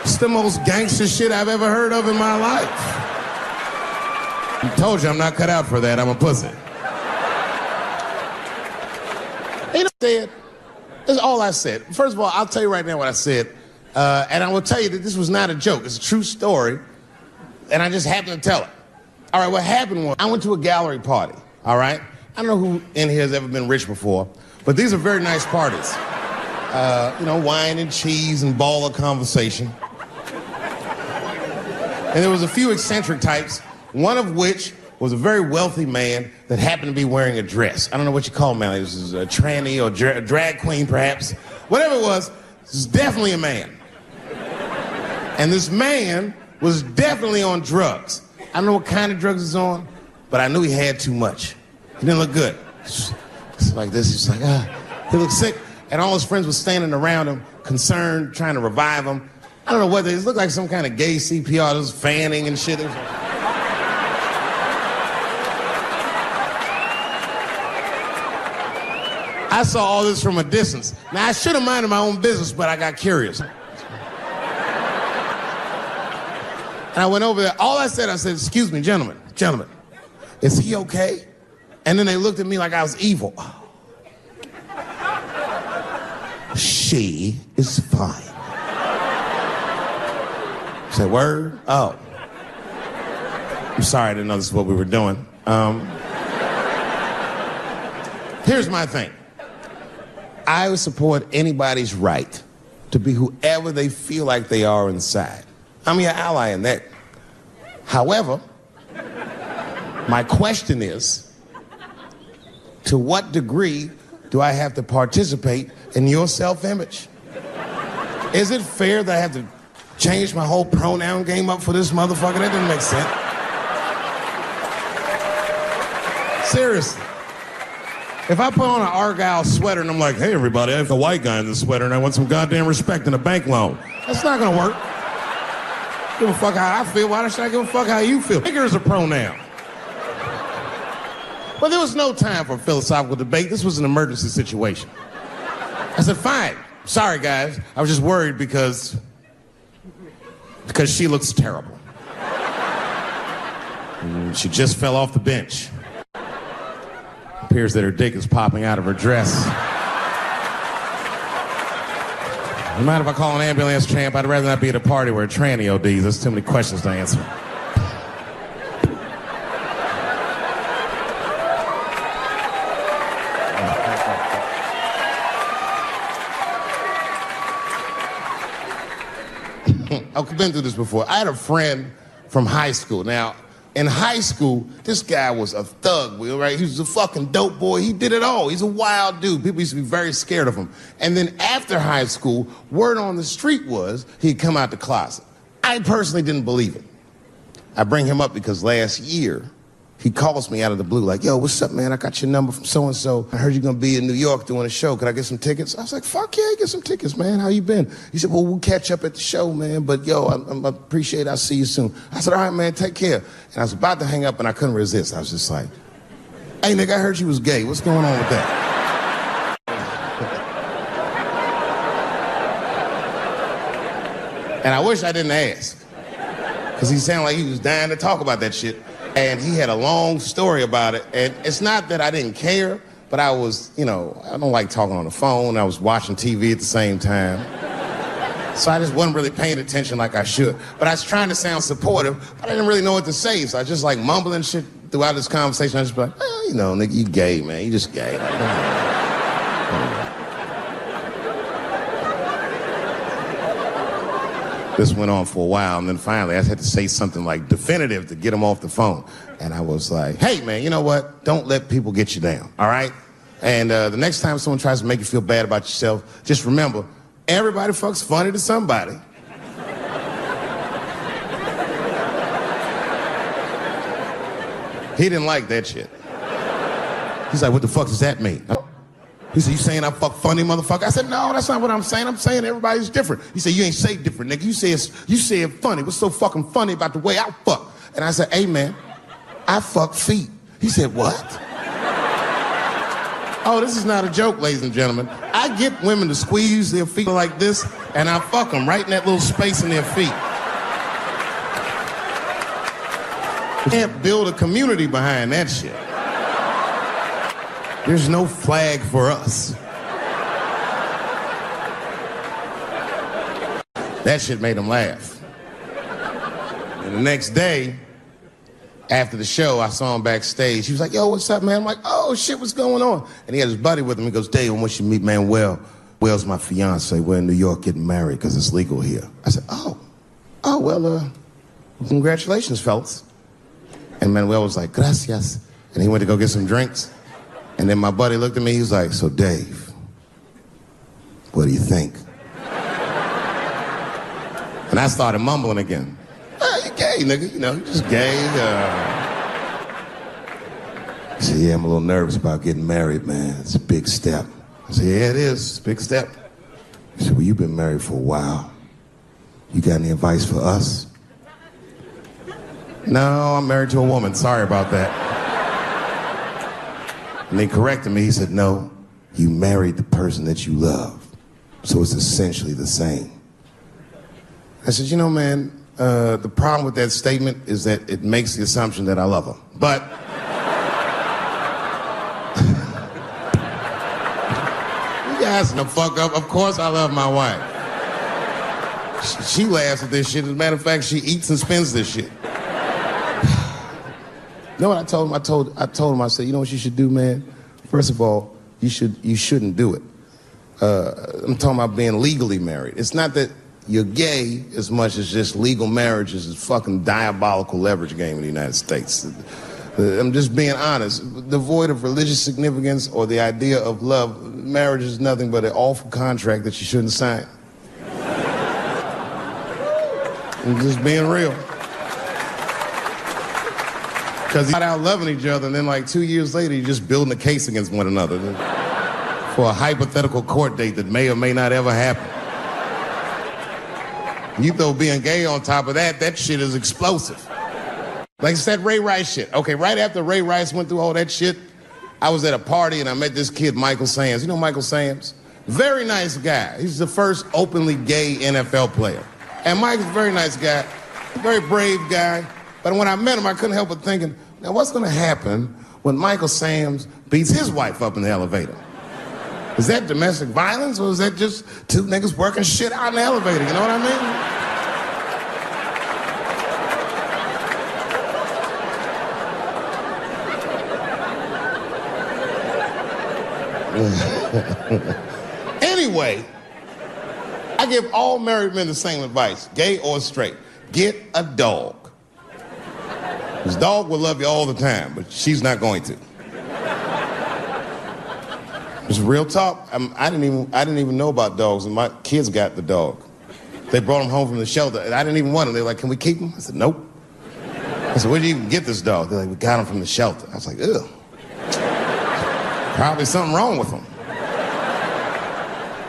It's the most gangster shit I've ever heard of in my life. I told you I'm not cut out for that. I'm a pussy. You know what I said? That's all I said. First of all, I'll tell you right now what I said. And I will tell you that this was not a joke. It's a true story. And I just happened to tell it. All right, what happened was I went to a gallery party, all right? I don't know who in here has ever been rich before, but these are very nice parties. You know, wine and cheese and ball of conversation. And there was a few eccentric types, one of which was a very wealthy man that happened to be wearing a dress. I don't know what you call him, man. This is a tranny or drag queen, perhaps. Whatever it was, this is definitely a man. And this man was definitely on drugs. I don't know what kind of drugs he's on, but I knew he had too much. He didn't look good. It's like this, he's like, he looked sick. And all his friends were standing around him, concerned, trying to revive him. I don't know whether it looked like some kind of gay CPR. There was fanning and shit. I saw all this from a distance. Now, I should have minded my own business, but I got curious. And I went over there. All I said, excuse me, gentlemen, is he okay? And then they looked at me like I was evil. She is fine. I said, word? Oh. I'm sorry, I didn't know this is what we were doing. Here's my thing. I would support anybody's right to be whoever they feel like they are inside. I'm your ally in that. However, my question is, to what degree do I have to participate in your self-image? Is it fair that I have to change my whole pronoun game up for this motherfucker? That doesn't make sense. Seriously. If I put on an Argyle sweater and I'm like, hey, everybody, I have a white guy in this sweater and I want some goddamn respect and a bank loan, that's not gonna work. Give a fuck how I feel. Why should I give a fuck how you feel? Nigger is a pronoun. But there was no time for philosophical debate. This was an emergency situation. I said, fine. Sorry, guys. I was just worried because she looks terrible. And she just fell off the bench. Appears that her dick is popping out of her dress. You mind if I call an ambulance, champ? I'd rather not be at a party where a tranny ODs. There's too many questions to answer. I've been through this before. I had a friend from high school. Now, In high school, this guy was a thug, Will, right? He was a fucking dope boy. He did it all. He's a wild dude. People used to be very scared of him. And then after high school, word on the street was he'd come out the closet. I personally didn't believe it. I bring him up because last year, he calls me out of the blue like, yo, what's up, man? I got your number from so-and-so. I heard you're going to be in New York doing a show. Could I get some tickets? I was like, fuck yeah, get some tickets, man. How you been? He said, well, we'll catch up at the show, man. But, yo, I appreciate it. I'll see you soon. I said, all right, man, take care. And I was about to hang up, and I couldn't resist. I was just like, hey, nigga, I heard you was gay. What's going on with that? And I wish I didn't ask. Because he sounded like he was dying to talk about that shit. And he had a long story about it. And it's not that I didn't care, but I was, I don't like talking on the phone. I was watching TV at the same time. So I just wasn't really paying attention like I should. But I was trying to sound supportive, but I didn't really know what to say. So I just like mumbling shit throughout this conversation. I just be like, nigga, you gay, man. You just gay. This went on for a while, and then finally I had to say something like definitive to get him off the phone. And I was like, hey, man, you know what? Don't let people get you down, all right? And the next time someone tries to make you feel bad about yourself, just remember, everybody fucks funny to somebody. He didn't like that shit. He's like, what the fuck does that mean? He said, you saying I fuck funny, motherfucker? I said, no, that's not what I'm saying. I'm saying everybody's different. He said, you ain't say different, nigga. You say it funny. What's so fucking funny about the way I fuck? And I said, hey, man, I fuck feet. He said, what? Oh, this is not a joke, ladies and gentlemen. I get women to squeeze their feet like this, and I fuck them right in that little space in their feet. You can't build a community behind that shit. There's no flag for us. That shit made him laugh. And the next day, after the show, I saw him backstage. He was like, yo, what's up, man? I'm like, oh, shit, what's going on? And he had his buddy with him. He goes, Dave, I want you to meet Manuel. Manuel's my fiance. We're in New York getting married because it's legal here. I said, well, congratulations, fellas. And Manuel was like, gracias. And he went to go get some drinks. And then my buddy looked at me, he was like, so Dave, what do you think? And I started mumbling again. You gay, nigga, you're just gay. He said, yeah, I'm a little nervous about getting married, man. It's a big step. I said, yeah, it is, it's a big step. He said, well, you've been married for a while. You got any advice for us? No, I'm married to a woman, sorry about that. And they corrected me. He said, no, you married the person that you love. So it's essentially the same. I said, man, the problem with that statement is that it makes the assumption that I love her. But you guys know fuck up. Of course I love my wife. She laughs at this shit. As a matter of fact, she eats and spends this shit. You know what I told him? I told him, I said, you know what you should do, man? First of all, you shouldn't do it. I'm talking about being legally married. It's not that you're gay as much as just legal marriage is a fucking diabolical leverage game in the United States. I'm just being honest. Devoid of religious significance or the idea of love, marriage is nothing but an awful contract that you shouldn't sign. I'm just being real. Because you're out loving each other, and then like 2 years later, you're just building a case against one another for a hypothetical court date that may or may not ever happen. You throw being gay on top of that, that shit is explosive. Like it's that Ray Rice shit. Okay, right after Ray Rice went through all that shit, I was at a party and I met this kid, Michael Sams. You know Michael Sams? Very nice guy. He's the first openly gay NFL player. And Mike's a very nice guy, a very brave guy. But when I met him, I couldn't help but thinking, now what's gonna happen when Michael Sams beats his wife up in the elevator? Is that domestic violence or is that just two niggas working shit out in the elevator? You know what I mean? Anyway, I give all married men the same advice, gay or straight. Get a dog. This dog will love you all the time, but she's not going to. It's real talk. I didn't even know about dogs, and my kids got the dog. They brought him home from the shelter, and I didn't even want him. They're like, "Can we keep him?" I said, "Nope." I said, "Where'd you even get this dog?" They're like, "We got him from the shelter." I was like, "Ugh. Probably something wrong with him.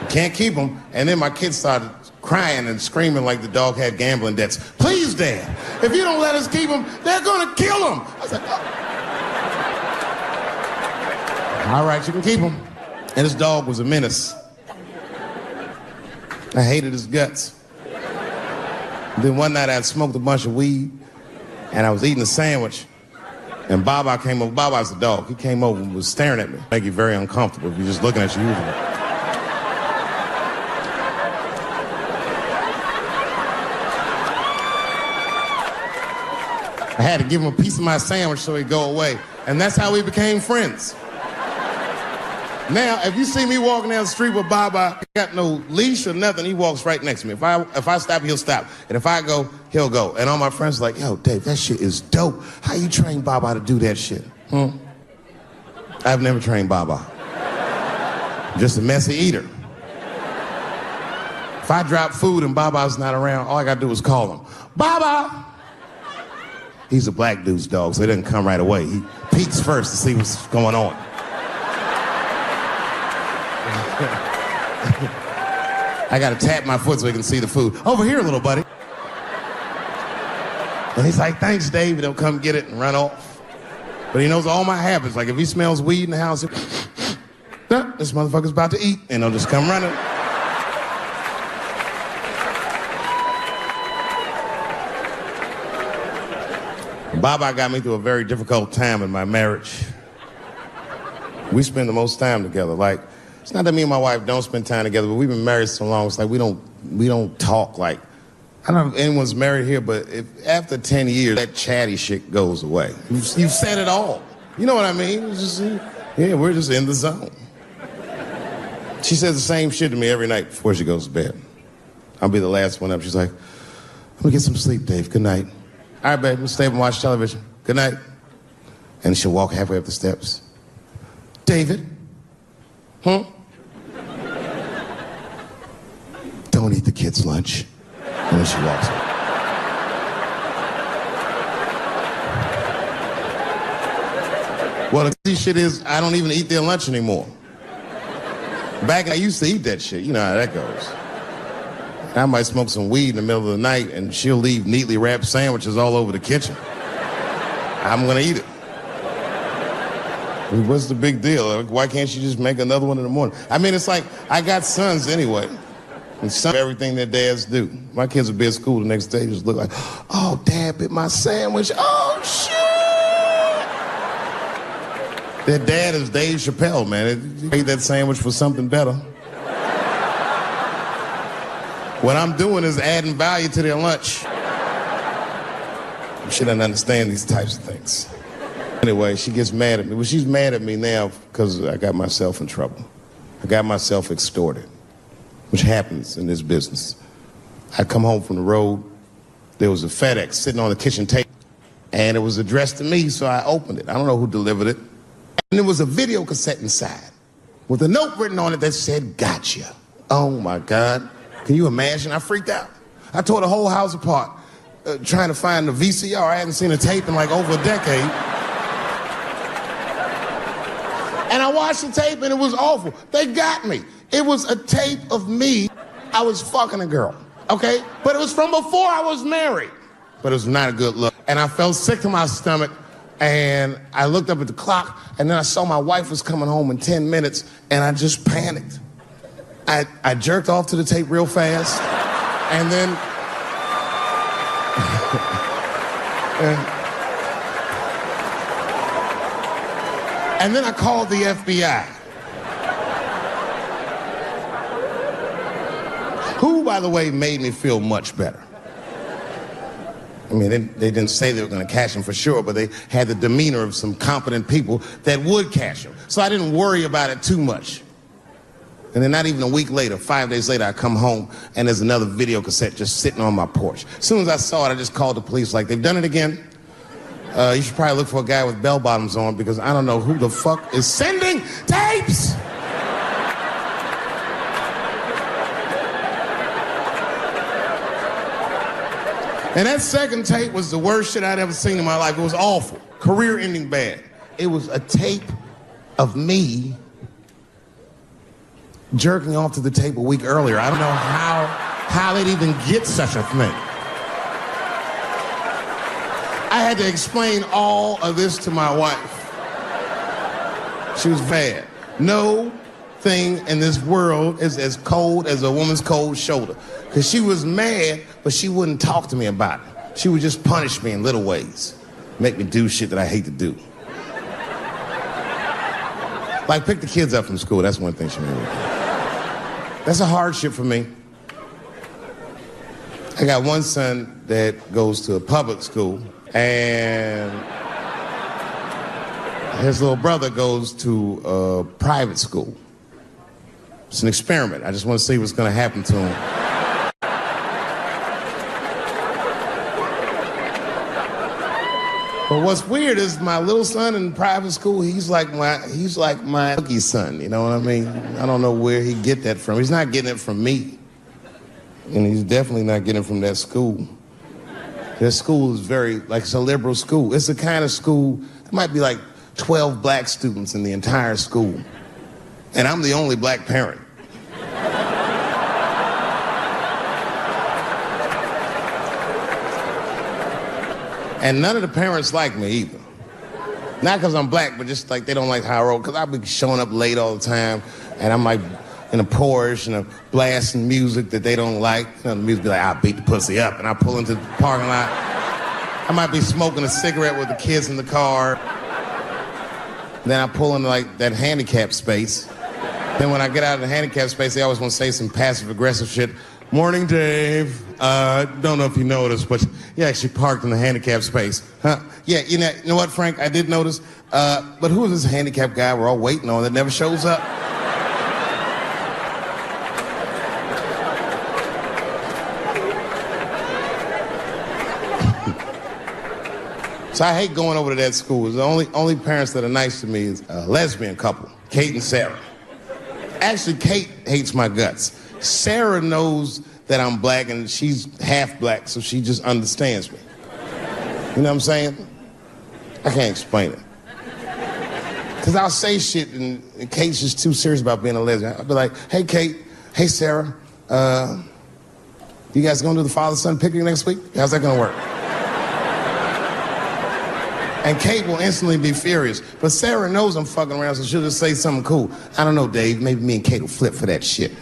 Can't keep him." And then my kids started crying and screaming like the dog had gambling debts. "Please, Dad, if you don't let us keep him, they're gonna kill him." I was like, "Oh. All right, you can keep him." And this dog was a menace. I hated his guts. Then one night I had smoked a bunch of weed, and I was eating a sandwich, and Baba came over. Baba's the dog. He came over and was staring at me. Make you very uncomfortable if you're just looking at you usually. I had to give him a piece of my sandwich so he'd go away, and that's how we became friends. Now, if you see me walking down the street with Baba, I got no leash or nothing, he walks right next to me. If I stop, he'll stop. And if I go, he'll go. And all my friends are like, "Yo, Dave, that shit is dope. How you train Baba to do that shit?" I've never trained Baba. Just a messy eater. If I drop food and Baba's not around, all I gotta do is call him. "Baba!" He's a black dude's dog, so he doesn't come right away. He peeks first to see what's going on. I gotta tap my foot so he can see the food. "Over here, little buddy." And he's like, "Thanks, Dave." He'll come get it and run off. But he knows all my habits. Like if he smells weed in the house, this motherfucker's about to eat, and he'll just come running. Baba got me through a very difficult time in my marriage. We spend the most time together. Like, it's not that me and my wife don't spend time together, but we've been married so long, it's like we don't talk. Like, I don't know if anyone's married here, but if after 10 years, that chatty shit goes away. You've said it all. You know what I mean? It's just, yeah, we're just in the zone. She says the same shit to me every night before she goes to bed. I'll be the last one up. She's like, "I'm gonna get some sleep, Dave. Good night." "All right, babe, we'll stay up and watch television. Good night." And she'll walk halfway up the steps. "David? Don't eat the kids' lunch." And then she walks away. Well, the crazy shit is, I don't even eat their lunch anymore. Back, I used to eat that shit. You know how that goes. I might smoke some weed in the middle of the night, and she'll leave neatly wrapped sandwiches all over the kitchen. I'm gonna eat it. What's the big deal? Why can't she just make another one in the morning? I mean, it's like, I got sons anyway. And some everything their dads do. My kids will be at school the next day, just look like, "Oh, Dad bit my sandwich. Oh, shit." Their dad is Dave Chappelle, man. He ate that sandwich for something better. What I'm doing is adding value to their lunch. She doesn't understand these types of things. Anyway, she gets mad at me. Well, she's mad at me now because I got myself in trouble. I got myself extorted, which happens in this business. I come home from the road. There was a FedEx sitting on the kitchen table, and it was addressed to me, so I opened it. I don't know who delivered it. And there was a video cassette inside with a note written on it that said, "Gotcha." Oh, my God. Can you imagine? I freaked out. I tore the whole house apart trying to find the VCR. I hadn't seen a tape in like over a decade. And I watched the tape, and it was awful. They got me. It was a tape of me. I was fucking a girl, okay? But it was from before I was married. But it was not a good look. And I felt sick to my stomach, and I looked up at the clock, and then I saw my wife was coming home in 10 minutes, and I just panicked. I jerked off to the tape real fast, and then... and then I called the FBI. Who, by the way, made me feel much better. I mean, they didn't say they were going to cash him for sure, but they had the demeanor of some competent people that would cash him. So I didn't worry about it too much. And then not even a week later, 5 days later, I come home, and there's another video cassette just sitting on my porch. As soon as I saw it, I just called the police like, "They've done it again." You should probably look for a guy with bell bottoms on because I don't know who the fuck is sending tapes. And that second tape was the worst shit I'd ever seen in my life. It was awful. Career-ending bad. It was a tape of me jerking off to the tape a week earlier. I don't know how they'd even get such a thing. I had to explain all of this to my wife. She was mad. No thing in this world is as cold as a woman's cold shoulder. Because she was mad, but she wouldn't talk to me about it. She would just punish me in little ways. Make me do shit that I hate to do. Like pick the kids up from school. That's one thing she made me do. That's a hardship for me. I got one son that goes to a public school, and his little brother goes to a private school. It's an experiment. I just want to see what's going to happen to him. But what's weird is my little son in private school, he's like my lucky son, you know what I mean? I don't know where he get that from. He's not getting it from me. And he's definitely not getting it from that school. That school is very, like, it's a liberal school. It's the kind of school, it might be like 12 black students in the entire school. And I'm the only black parent. And none of the parents like me either. Not because I'm black, but just like they don't like how I roll. Because I be showing up late all the time, and I'm like in a Porsche and a blasting music that they don't like. You know, the music be like, I'll beat the pussy up. And I pull into the parking lot. I might be smoking a cigarette with the kids in the car. Then I pull into like that handicap space. Then when I get out of the handicap space, they always want to say some passive-aggressive shit. Morning, Dave. Don't know if you noticed, but you actually parked in the handicap space. Huh? Yeah, you know what, Frank? I did notice. But who is this handicap guy we're all waiting on that never shows up? So I hate going over to that school. The only parents that are nice to me is a lesbian couple, Kate and Sarah. Actually, Kate hates my guts. Sarah knows that I'm black and she's half black, so she just understands me. You know what I'm saying? I can't explain it. Because I'll say shit and Kate's just too serious about being a lesbian. I'll be like, hey, Kate, hey, Sarah, you guys gonna do the father-son picnic next week? How's that gonna work? And Kate will instantly be furious. But Sarah knows I'm fucking around, so she'll just say something cool. I don't know, Dave, maybe me and Kate will flip for that shit.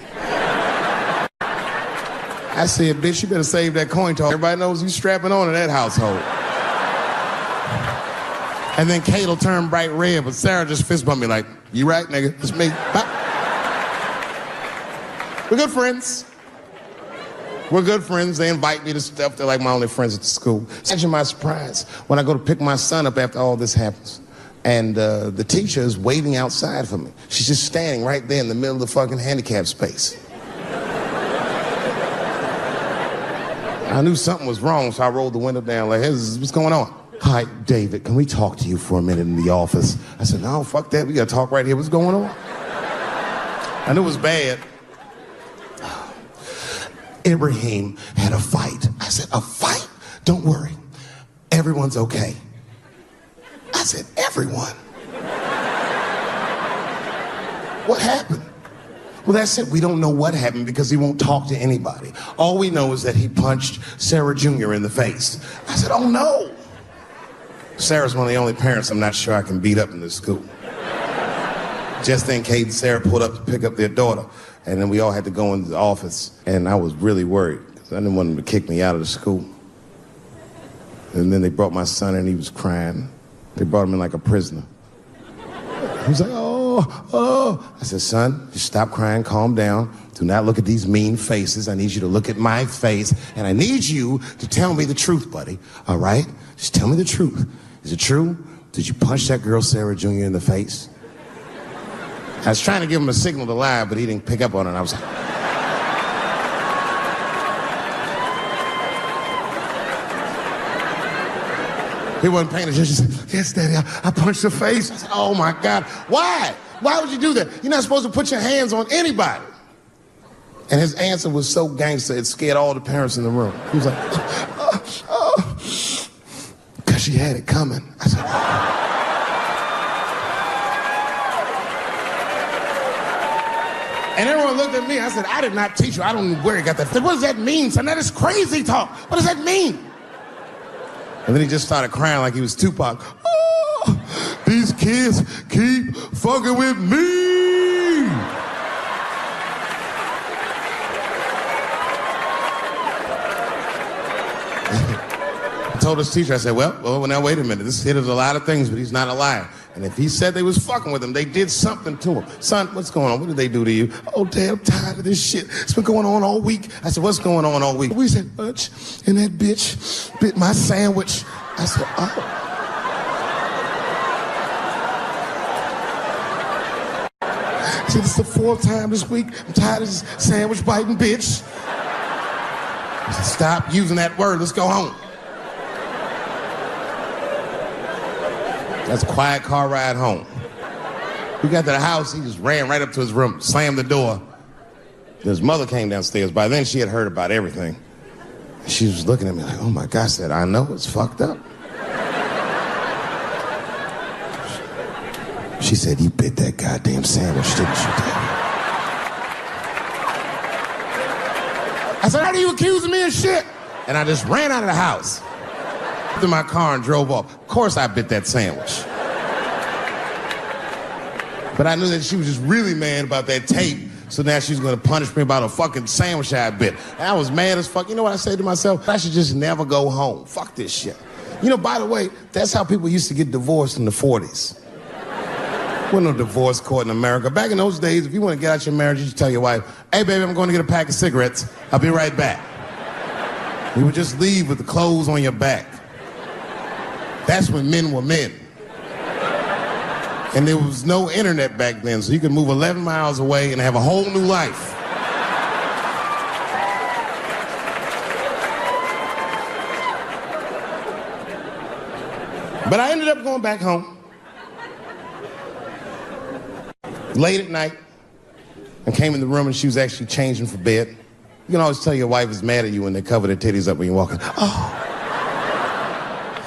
I said, bitch, you better save that coin toss. Everybody knows you strapping on in that household. And then Kate will turn bright red, but Sarah just fist bump me like, you right, nigga, it's me. Bye. We're good friends. We're good friends. They invite me to stuff. They're like my only friends at the school. Imagine my surprise when I go to pick my son up after all this happens. And the teacher is waiting outside for me. She's just standing right there in the middle of the fucking handicap space. I knew something was wrong, so I rolled the window down like, hey, what's going on? Hi, David, can we talk to you for a minute in the office? I said, no, fuck that. We got to talk right here. What's going on? I knew it was bad. Ibrahim had a fight. I said, a fight? Don't worry. Everyone's okay. I said, everyone? What happened? Well, that's it. We don't know what happened because he won't talk to anybody. All we know is that he punched Sarah Jr. in the face. I said, oh no. Sarah's one of the only parents I'm not sure I can beat up in this school. Just then, Kate and Sarah pulled up to pick up their daughter. And then we all had to go into the office, and I was really worried because I didn't want them to kick me out of the school. And then they brought my son, and he was crying. They brought him in like a prisoner. He was like, oh. I said, son, just stop crying, calm down. Do not look at these mean faces. I need you to look at my face, and I need you to tell me the truth, buddy, all right? Just tell me the truth. Is it true? Did you punch that girl, Sarah Jr., in the face? I was trying to give him a signal to lie, but he didn't pick up on it. I was like... He wasn't paying attention. She said, yes, Daddy, I punched her face. I said, oh my God, why? Why would you do that? You're not supposed to put your hands on anybody. And his answer was so gangster, it scared all the parents in the room. He was like, because she had it coming. I said, And everyone looked at me. I said, I did not teach you. I don't know where he got that. I said, what does that mean, son? That is crazy talk. What does that mean? And then he just started crying like he was Tupac. Oh, these kids keep fucking with me. I told his teacher, I said, well, now wait a minute. This kid is a lot of things, but he's not a liar. And if he said they was fucking with him, they did something to him. Son, what's going on? What did they do to you? Oh, Dad, I'm tired of this shit. It's been going on all week. I said, what's going on all week? We said, Butch, and that bitch bit my sandwich. I said, oh. I said, it's the 4th time this week. I'm tired of this sandwich biting bitch. I said, stop using that word. Let's go home. That's a quiet car ride home. We got to the house, he just ran right up to his room, slammed the door. His mother came downstairs. By then, she had heard about everything. She was looking at me like, oh my God, I said, I know, it's fucked up. She said, you bit that goddamn sandwich, didn't you, Daddy? I said, how are you accusing me of shit? And I just ran out of the house. In my car and drove off. Of course I bit that sandwich. But I knew that she was just really mad about that tape, so now she's gonna punish me about a fucking sandwich I bit. And I was mad as fuck. You know what I said to myself? I should just never go home. Fuck this shit. You know, by the way, that's how people used to get divorced in the 40s. There wasn't no divorce court in America. Back in those days, if you want to get out your marriage, you just tell your wife, hey baby, I'm going to get a pack of cigarettes. I'll be right back. You would just leave with the clothes on your back. That's when men were men. And there was no internet back then, so you could move 11 miles away and have a whole new life. But I ended up going back home. Late at night, I came in the room and she was actually changing for bed. You can always tell your wife is mad at you when they cover their titties up when you're walking. Oh.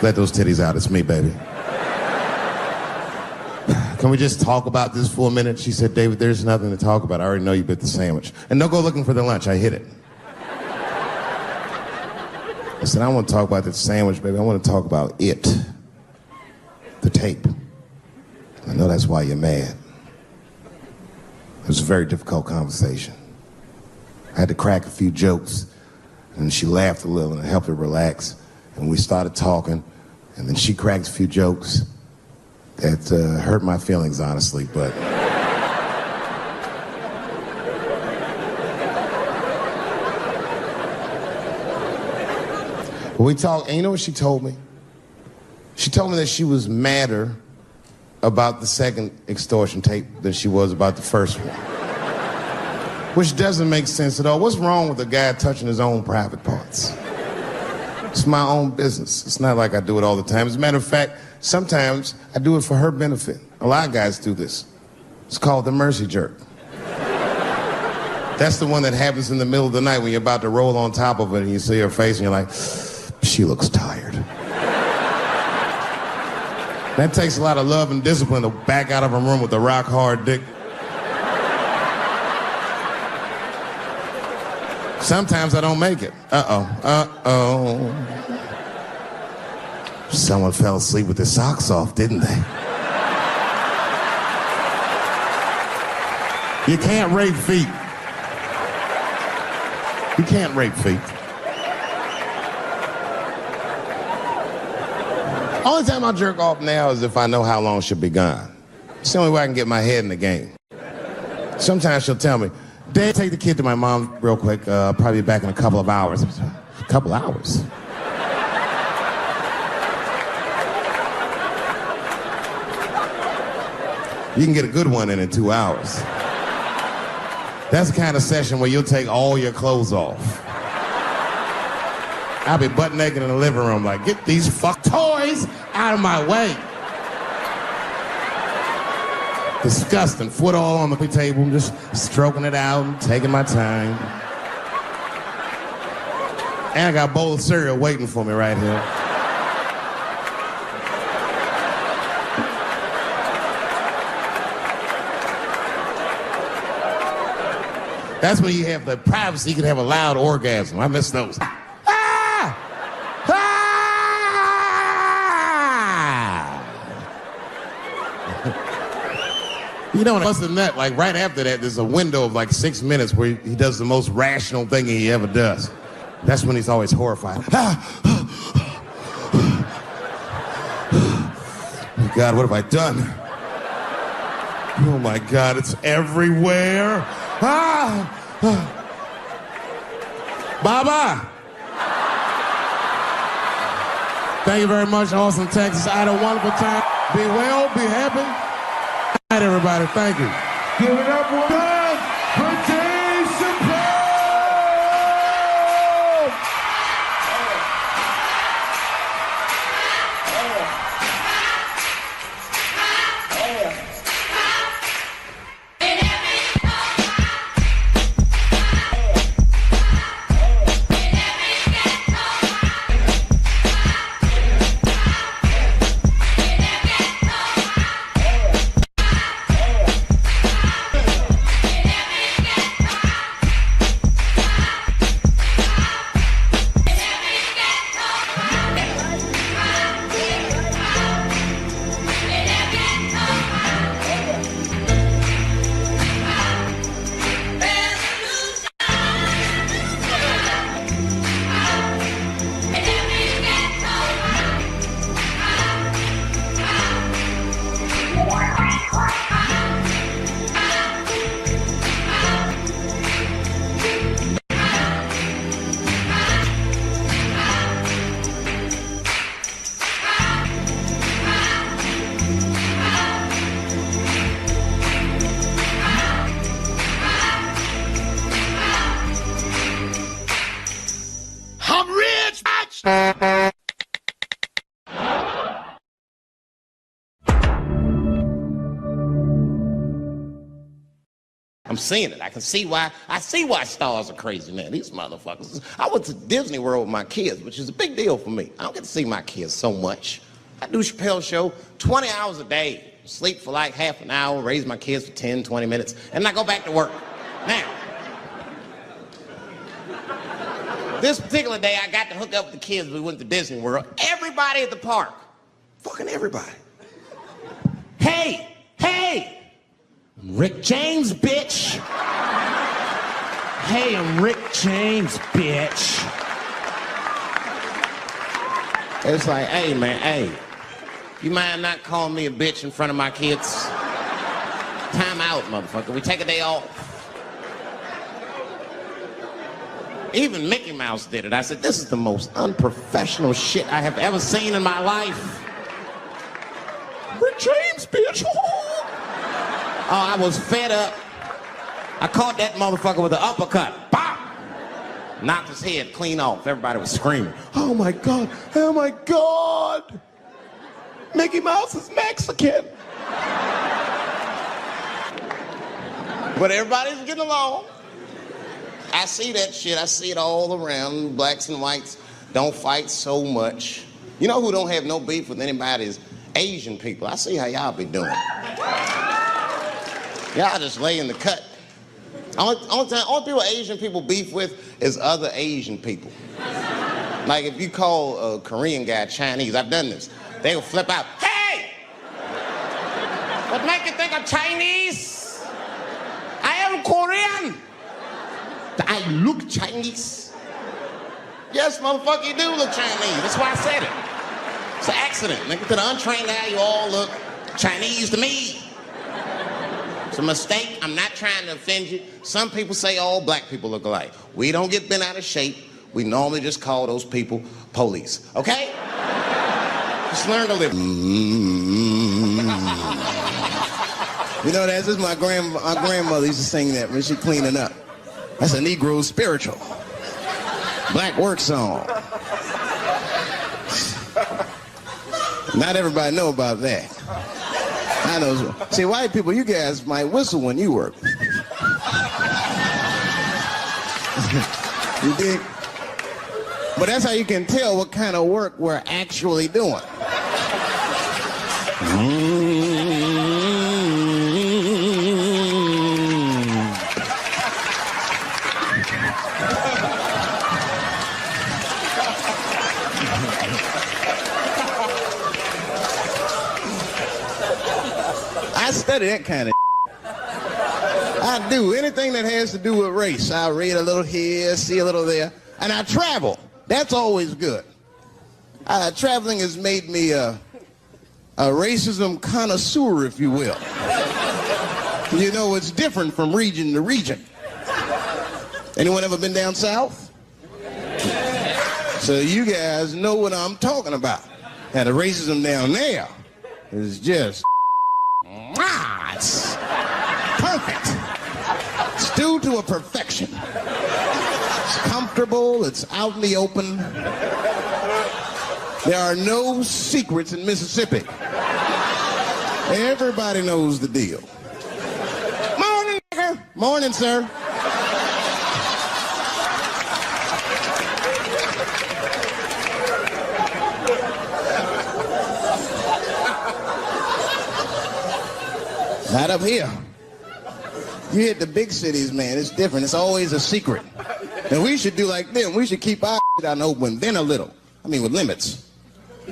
Let those titties out, it's me, baby. Can we just talk about this for a minute? She said, David, there's nothing to talk about. I already know you bit the sandwich. And don't go looking for the lunch, I hid it. I said, I don't want to talk about the sandwich, baby. I want to talk about it. The tape. I know that's why you're mad. It was a very difficult conversation. I had to crack a few jokes, and she laughed a little, and it helped her relax. And we started talking, and then she cracked a few jokes that hurt my feelings, honestly, but... We talked, and you know what she told me? She told me that she was madder about the second extortion tape than she was about the first one. Which doesn't make sense at all. What's wrong with a guy touching his own private parts? It's my own business. It's not like I do it all the time. As a matter of fact, sometimes I do it for her benefit. A lot of guys do this. It's called the mercy jerk. That's the one that happens in the middle of the night when you're about to roll on top of it and you see her face and you're like, she looks tired. That takes a lot of love and discipline to back out of a room with a rock hard dick. Sometimes I don't make it. Uh-oh. Someone fell asleep with their socks off, didn't they? You can't rape feet. You can't rape feet. Only time I jerk off now is if I know how long she'll be gone. It's the only way I can get my head in the game. Sometimes she'll tell me, Dad, take the kid to my mom real quick. I'll probably be back in a couple of hours. A couple hours? You can get a good one in 2 hours. That's the kind of session where you'll take all your clothes off. I'll be butt naked in the living room like, get these fuck toys out of my way. Disgusting. Foot all on the table, just stroking it out and taking my time. And I got a bowl of cereal waiting for me right here. That's when you have the privacy, you can have a loud orgasm. I miss those. Ah! Ah! You know, other than that, like right after that, there's a window of like 6 minutes where he does the most rational thing he ever does. That's when he's always horrified. Ah! Oh God, what have I done? Oh my God, it's everywhere. Ah! Bye-bye. Thank you very much, Austin, Texas. I had a wonderful time. Be well, be happy. Good night, everybody. Thank you. Give it up one time for Dave Chappelle! I'm seeing it. I see why stars are crazy, man. These motherfuckers. I went to Disney World with my kids, which is a big deal for me. I don't get to see my kids so much. I do Chappelle show 20 hours a day, sleep for like half an hour, raise my kids for 10, 20 minutes, and I go back to work. Now, this particular day, I got to hook up with the kids. We went to Disney World. Everybody at the park, fucking everybody. Hey! Rick James, bitch. Hey, I'm Rick James, bitch. It's like, hey, man, hey. You mind not calling me a bitch in front of my kids? Time out, motherfucker. We take a day off. Even Mickey Mouse did it. I said, this is the most unprofessional shit I have ever seen in my life. Rick James, bitch. Oh, I was fed up. I caught that motherfucker with an uppercut. Bop! Knocked his head clean off. Everybody was screaming. Oh my God, oh my God. Mickey Mouse is Mexican. But everybody's getting along. I see that shit. I see it all around. Blacks and whites don't fight so much. You know who don't have no beef with anybody is Asian people. I see how y'all be doing. Y'all just lay in the cut. Only people Asian people beef with is other Asian people. Like if you call a Korean guy Chinese, I've done this. They will flip out. Hey! What make you think I'm Chinese? I am Korean. I look Chinese. Yes, motherfucker, you do look Chinese. That's why I said it. It's an accident. Nigga, to the untrained eye, you all look Chinese to me. It's a mistake. I'm not trying to offend you. Some people say all black people look alike. We don't get bent out of shape. We normally just call those people police. Okay? Just learn to live. You know, that's just my grandmother used to sing that when she cleaning up. That's a Negro spiritual. Black work song. Not everybody know about that. I know. See, white people, you guys might whistle when you work. You dig? But that's how you can tell what kind of work we're actually doing. I study that kind of I do. Anything that has to do with race. I read a little here, see a little there. And I travel. That's always good. Traveling has made me a racism connoisseur, if you will. You know, it's different from region to region. Anyone ever been down south? So you guys know what I'm talking about. And the racism down there is just, it's perfect. It's due to a perfection. It's comfortable, it's out in the open. There are no secrets in Mississippi. Everybody knows the deal. Morning, nigger. Morning, sir. Not up here. You hit the big cities, man, it's different. It's always a secret. And we should do like them. We should keep our shit out in the open, then a little. I mean, with limits.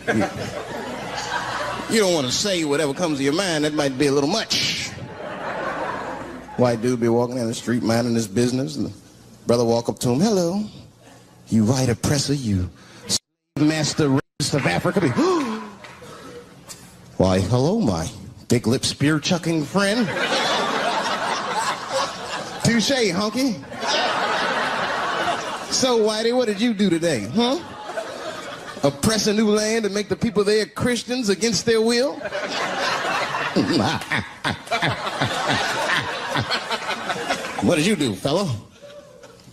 You don't want to say whatever comes to your mind. That might be a little much. White dude be walking down the street minding his business. And the brother walk up to him. Hello. You white oppressor, you master racist of Africa. Why, hello, my big lip spear chucking friend. Touche, hunky. So, Whitey, what did you do today, huh? Oppress a new land and make the people there Christians against their will? What did you do, fellow?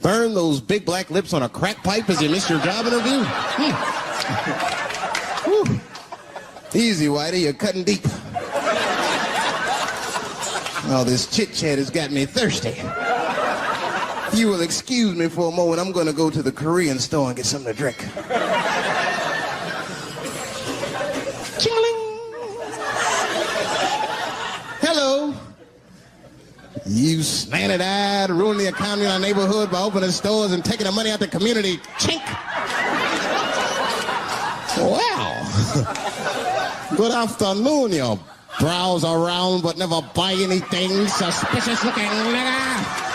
Burn those big black lips on a crack pipe as you miss your job interview? Easy, Whitey, you're cutting deep. All this chit-chat has got me thirsty. If you will excuse me for a moment, I'm going to go to the Korean store and get something to drink. Ching-a-ling. Hello. You slanted-eyed, ruining the economy in our neighborhood by opening stores and taking the money out the community. Chink. Wow. Good afternoon, you browse around but never buy anything. Suspicious looking nigga.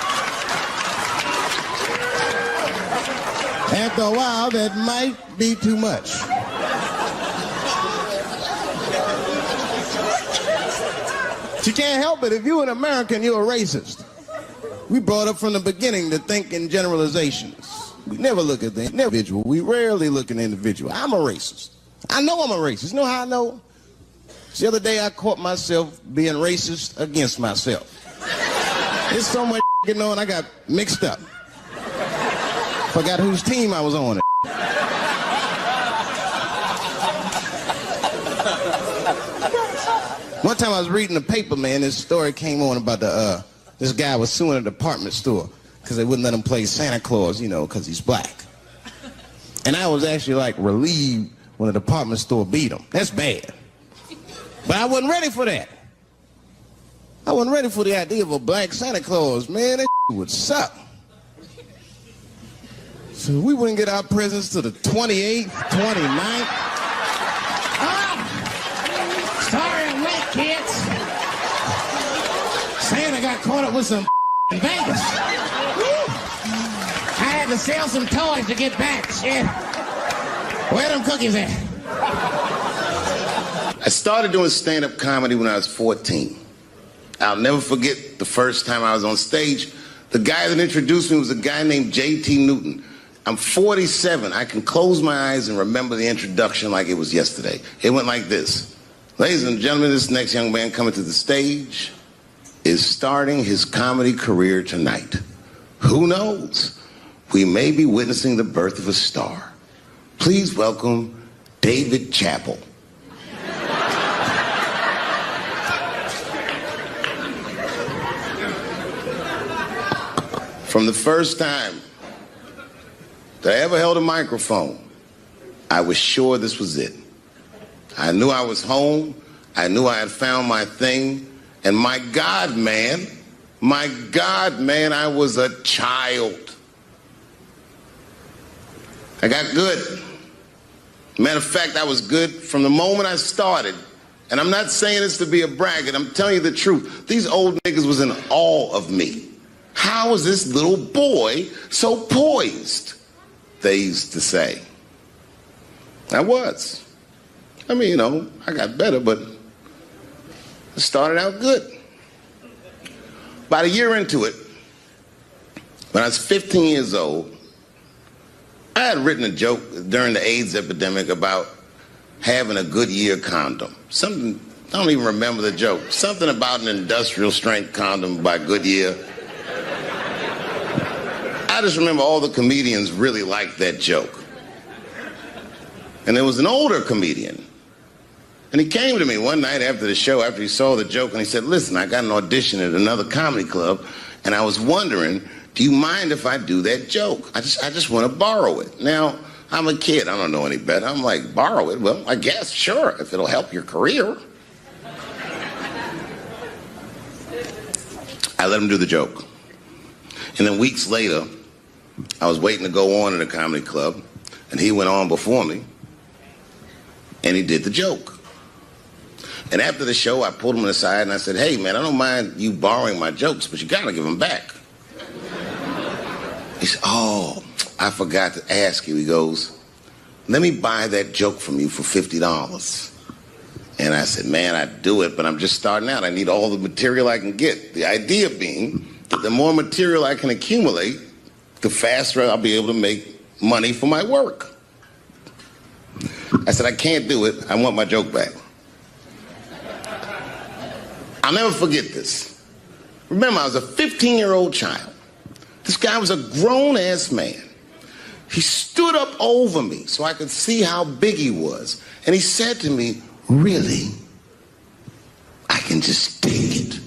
After a while, that might be too much. But you can't help it. If you're an American, you're a racist. We brought up from the beginning to think in generalizations. We never look at the individual. We rarely look at the individual. I'm a racist. I know I'm a racist. You know how I know? The other day, I caught myself being racist against myself. There's so much going on, I got mixed up. Forgot whose team I was on. One time I was reading the paper, man, this story came on about this guy was suing a department store because they wouldn't let him play Santa Claus, you know, because he's black. And I was actually like relieved when the department store beat him. That's bad. But I wasn't ready for that. I wasn't ready for the idea of a black Santa Claus, man. That would suck. So we wouldn't get our presents to the 28th, 29th. Sorry I'm late, kids. Santa got caught up with some in Vegas. I had to sell some toys to get back, shit. Where them cookies at? I started doing stand-up comedy when I was 14. I'll never forget the first time I was on stage. The guy that introduced me was a guy named J.T. Newton. I'm 47. I can close my eyes and remember the introduction like it was yesterday. It went like this. Ladies and gentlemen, this next young man coming to the stage is starting his comedy career tonight. Who knows? We may be witnessing the birth of a star. Please welcome David Chappelle. From the first time that I ever held a microphone, I was sure this was it. I knew I was home. I knew I had found my thing. And my God, man, I was a child. I got good. Matter of fact, I was good from the moment I started. And I'm not saying this to be a braggart. I'm telling you the truth. These old niggas was in awe of me. How is this little boy so poised? They used to say. I was. I mean, you know, I got better, but I started out good. About a year into it, when I was 15 years old, I had written a joke during the AIDS epidemic about having a Goodyear condom. Something, I don't even remember the joke. Something about an industrial strength condom by Goodyear. I just remember all the comedians really liked that joke. And there was an older comedian. And he came to me one night after the show, after he saw the joke, and he said, listen, I got an audition at another comedy club, and I was wondering, do you mind if I do that joke? I just want to borrow it. Now, I'm a kid. I don't know any better. I'm like, borrow it? Well, I guess, sure, if it'll help your career. I let him do the joke. And then weeks later, I was waiting to go on in a comedy club, and he went on before me, and he did the joke. And after the show, I pulled him aside, and I said, hey, man, I don't mind you borrowing my jokes, but you got to give them back. He said, oh, I forgot to ask you. He goes, let me buy that joke from you for $50. And I said, man, I'd do it, but I'm just starting out. I need all the material I can get. The idea being that the more material I can accumulate, the faster I'll be able to make money for my work. I said, I can't do it. I want my joke back. I'll never forget this. Remember, I was a 15-year-old child. This guy was a grown-ass man. He stood up over me so I could see how big he was. And he said to me, really? I can just take it.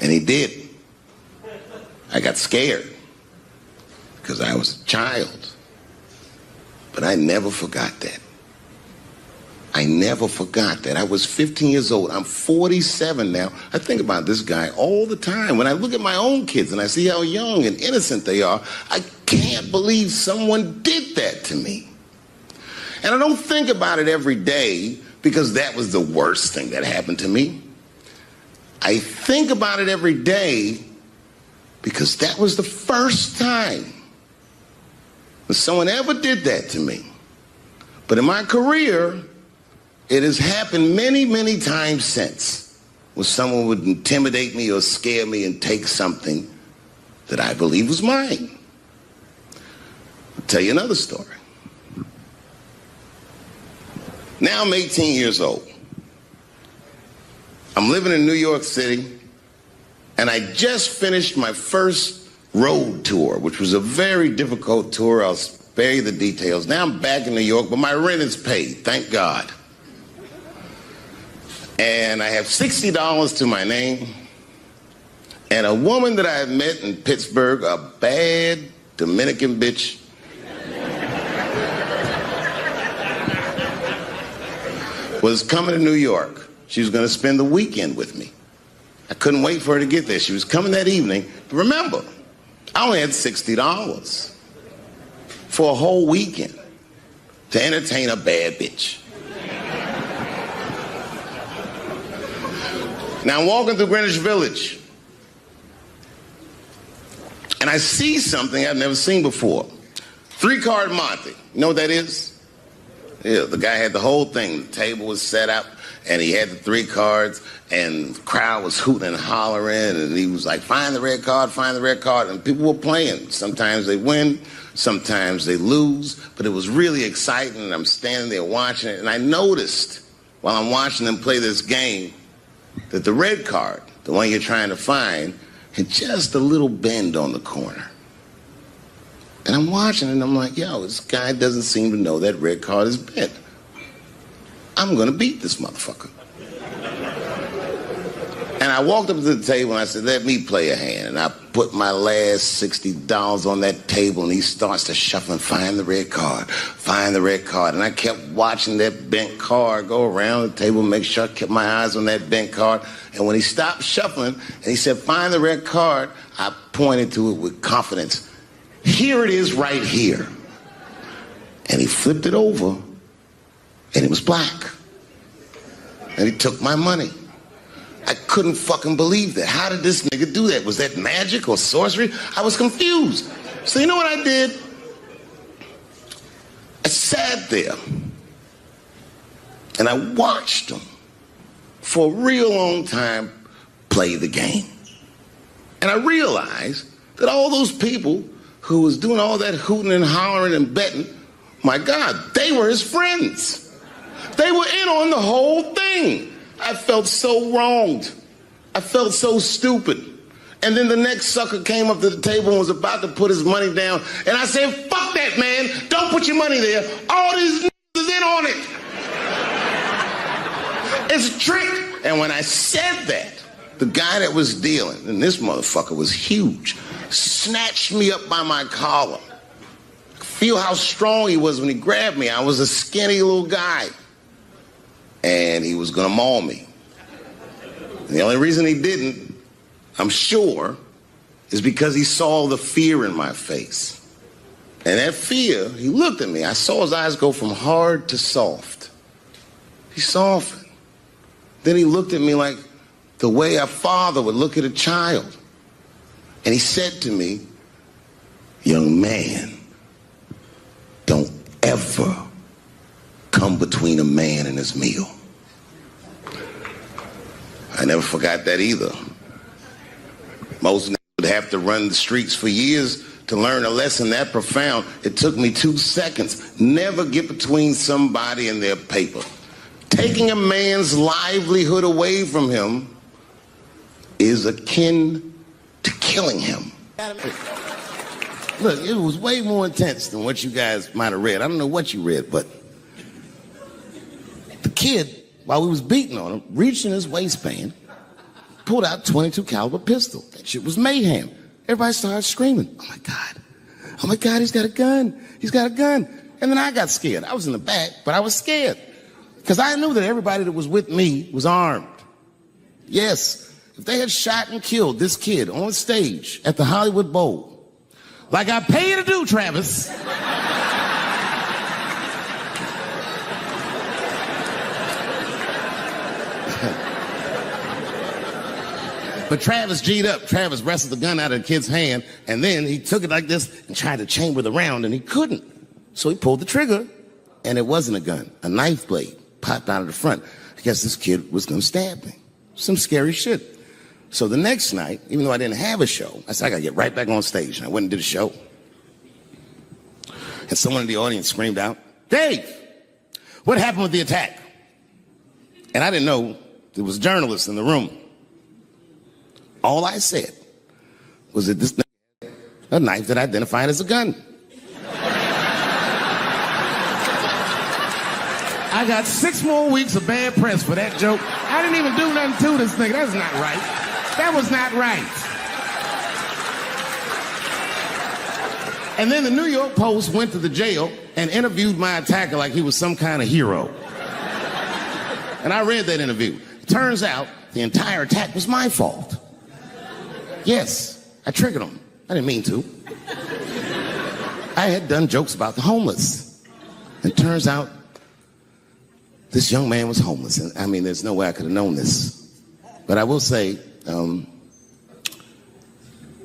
And he did. I got scared because I was a child. But I never forgot that. I never forgot that. I was 15 years old. I'm 47 now. I think about this guy all the time. When I look at my own kids and I see how young and innocent they are, I can't believe someone did that to me. And I don't think about it every day because that was the worst thing that happened to me. I think about it every day because that was the first time that someone ever did that to me. But in my career, it has happened many, many times since, where someone would intimidate me or scare me and take something that I believe was mine. I'll tell you another story. Now I'm 18 years old. I'm living in New York City, and I just finished my first road tour, which was a very difficult tour. I'll spare you the details. Now I'm back in New York, but my rent is paid, thank God. And I have $60 to my name, and a woman that I had met in Pittsburgh, a bad Dominican bitch, was coming to New York. She was going to spend the weekend with me. I couldn't wait for her to get there. She was coming that evening. But remember, I only had $60 for a whole weekend to entertain a bad bitch. Now I'm walking through Greenwich Village, and I see something I've never seen before. 3-card Monte. You know what that is? Yeah, the guy had the whole thing. The table was set up, and he had the 3 cards, and the crowd was hooting and hollering, and he was like, find the red card, find the red card, and people were playing. Sometimes they win, sometimes they lose, but it was really exciting, and I'm standing there watching it, and I noticed while I'm watching them play this game that the red card, the one you're trying to find, had just a little bend on the corner. And I'm watching it, and I'm like, yo, this guy doesn't seem to know that red card is bent. I'm going to beat this motherfucker. And I walked up to the table and I said, let me play a hand. And I put my last $60 on that table and he starts to shuffle and find the red card, find the red card. And I kept watching that bent card go around the table, make sure I kept my eyes on that bent card. And when he stopped shuffling and he said, find the red card, I pointed to it with confidence. Here it is right here. And he flipped it over and it was black. And he took my money. I couldn't fucking believe that. How did this nigga do that? Was that magic or sorcery? I was confused. So you know what I did? I sat there and I watched him for a real long time play the game. And I realized that all those people who was doing all that hooting and hollering and betting, my God, they were his friends. They were in on the whole thing. I felt so wronged. I felt so stupid. And then the next sucker came up to the table and was about to put his money down. And I said, fuck that, man. Don't put your money there. All these niggas is in on it. It's a trick. And when I said that, the guy that was dealing, and this motherfucker was huge, snatched me up by my collar. Feel how strong he was when he grabbed me. I was a skinny little guy. And he was gonna maul me. And the only reason he didn't, I'm sure, is because he saw the fear in my face. And that fear, he looked at me. I saw his eyes go from hard to soft. He softened. Then he looked at me like the way a father would look at a child. And he said to me, young man, don't ever come between a man and his meal. I never forgot that either. Most niggas would have to run the streets for years to learn a lesson that profound. It took me 2 seconds. Never get between somebody and their paper. Taking a man's livelihood away from him is akin to killing him. Look, it was way more intense than what you guys might have read. I don't know what you read, but the kid, while we was beating on him, reached in his waistband, pulled out a .22 caliber pistol. That shit was mayhem. Everybody started screaming, oh my God. Oh my God, he's got a gun. He's got a gun. And then I got scared. I was in the back, but I was scared. Because I knew that everybody that was with me was armed. Yes, if they had shot and killed this kid on stage at the Hollywood Bowl, like I pay you to do, Travis, but Travis G'd up. Travis wrestled the gun out of the kid's hand, and then he took it like this and tried to chamber the round, and he couldn't. So he pulled the trigger, and it wasn't a gun. A knife blade popped out of the front. I guess this kid was gonna stab me. Some scary shit. So the next night, even though I didn't have a show, I said, I gotta get right back on stage. And I went and did a show. And someone in the audience screamed out, Dave, what happened with the attack? And I didn't know there was journalists in the room. All I said was that this had a knife that identified as a gun. I got 6 more weeks of bad press for that joke. I didn't even do nothing to this nigga. That's not right. That was not right. And then the New York Post went to the jail and interviewed my attacker like he was some kind of hero. And I read that interview. Turns out the entire attack was my fault. Yes, I triggered him. I didn't mean to. I had done jokes about the homeless. And turns out this young man was homeless. And I mean, there's no way I could have known this. But I will say,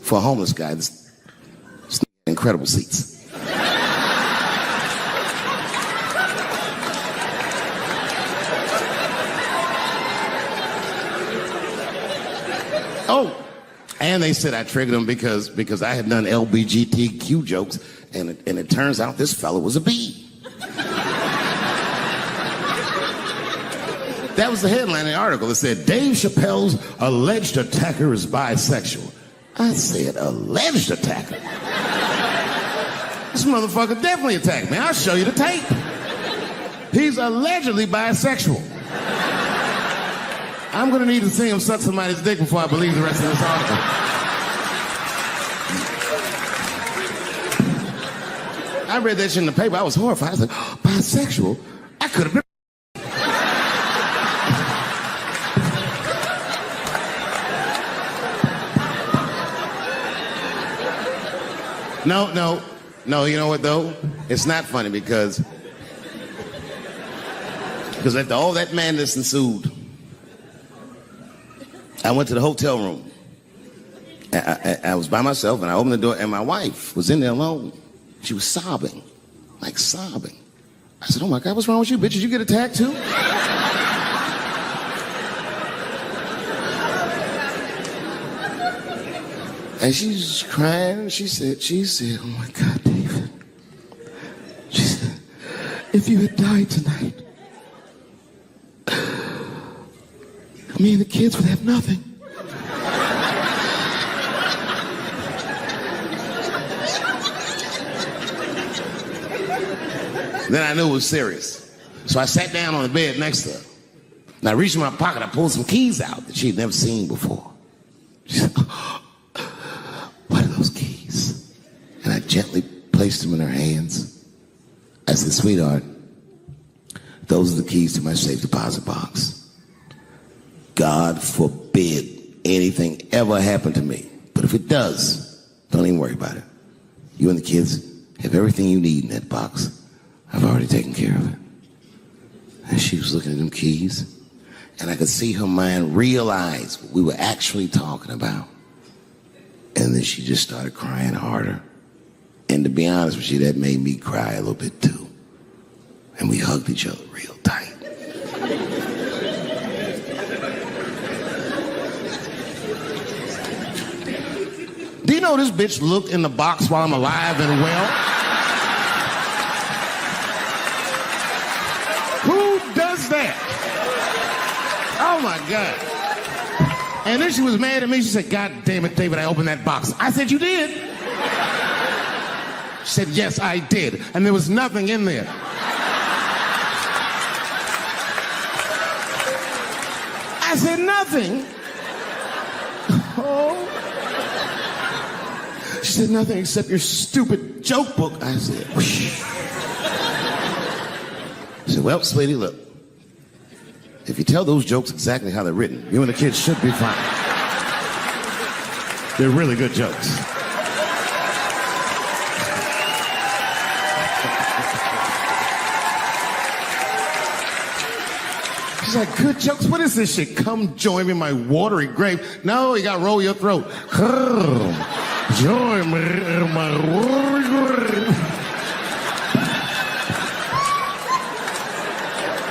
for a homeless guy, this incredible seats. Oh, and they said I triggered him because I had done LBGTQ jokes, and it turns out this fellow was a bee. That was the headline in the article. It said, Dave Chappelle's alleged attacker is bisexual. I said, alleged attacker? This motherfucker definitely attacked me. I'll show you the tape. He's allegedly bisexual. I'm gonna need to see him suck somebody's dick before I believe the rest of this article. I read that shit in the paper. I was horrified. I was like, bisexual? I could have been. No, you know what though? It's not funny because after all that madness ensued, I went to the hotel room. I was by myself and I opened the door and my wife was in there alone. She was sobbing, like sobbing. I said, oh my God, what's wrong with you, bitch? Did you get attacked too? And she's crying. She said, oh my God, David. She said, if you had died tonight, me and the kids would have nothing. Then I knew it was serious. So I sat down on the bed next to her. And I reached in my pocket, I pulled some keys out that she'd never seen before. She said, what are those keys? And I gently placed them in her hands. I said, sweetheart, those are the keys to my safe deposit box. God forbid anything ever happen to me. But if it does, don't even worry about it. You and the kids have everything you need in that box. I've already taken care of it. And she was looking at them keys, and I could see her mind realize what we were actually talking about. And then she just started crying harder. And to be honest with you, that made me cry a little bit too. And we hugged each other real tight. Do you know this bitch looked in the box while I'm alive and well? Does that? Oh my God. And then she was mad at me. She said, God damn it, David, I opened that box. I said, you did? She said, yes, I did. And there was nothing in there. I said, nothing? Oh. She said, nothing except your stupid joke book. I said, whoosh. I said, well, sweetie, look. If you tell those jokes exactly how they're written, you and the kids should be fine. They're really good jokes. She's like, good jokes? What is this shit? Come join me in my watery grave. No, you gotta roll your throat. Join me in my watery grave.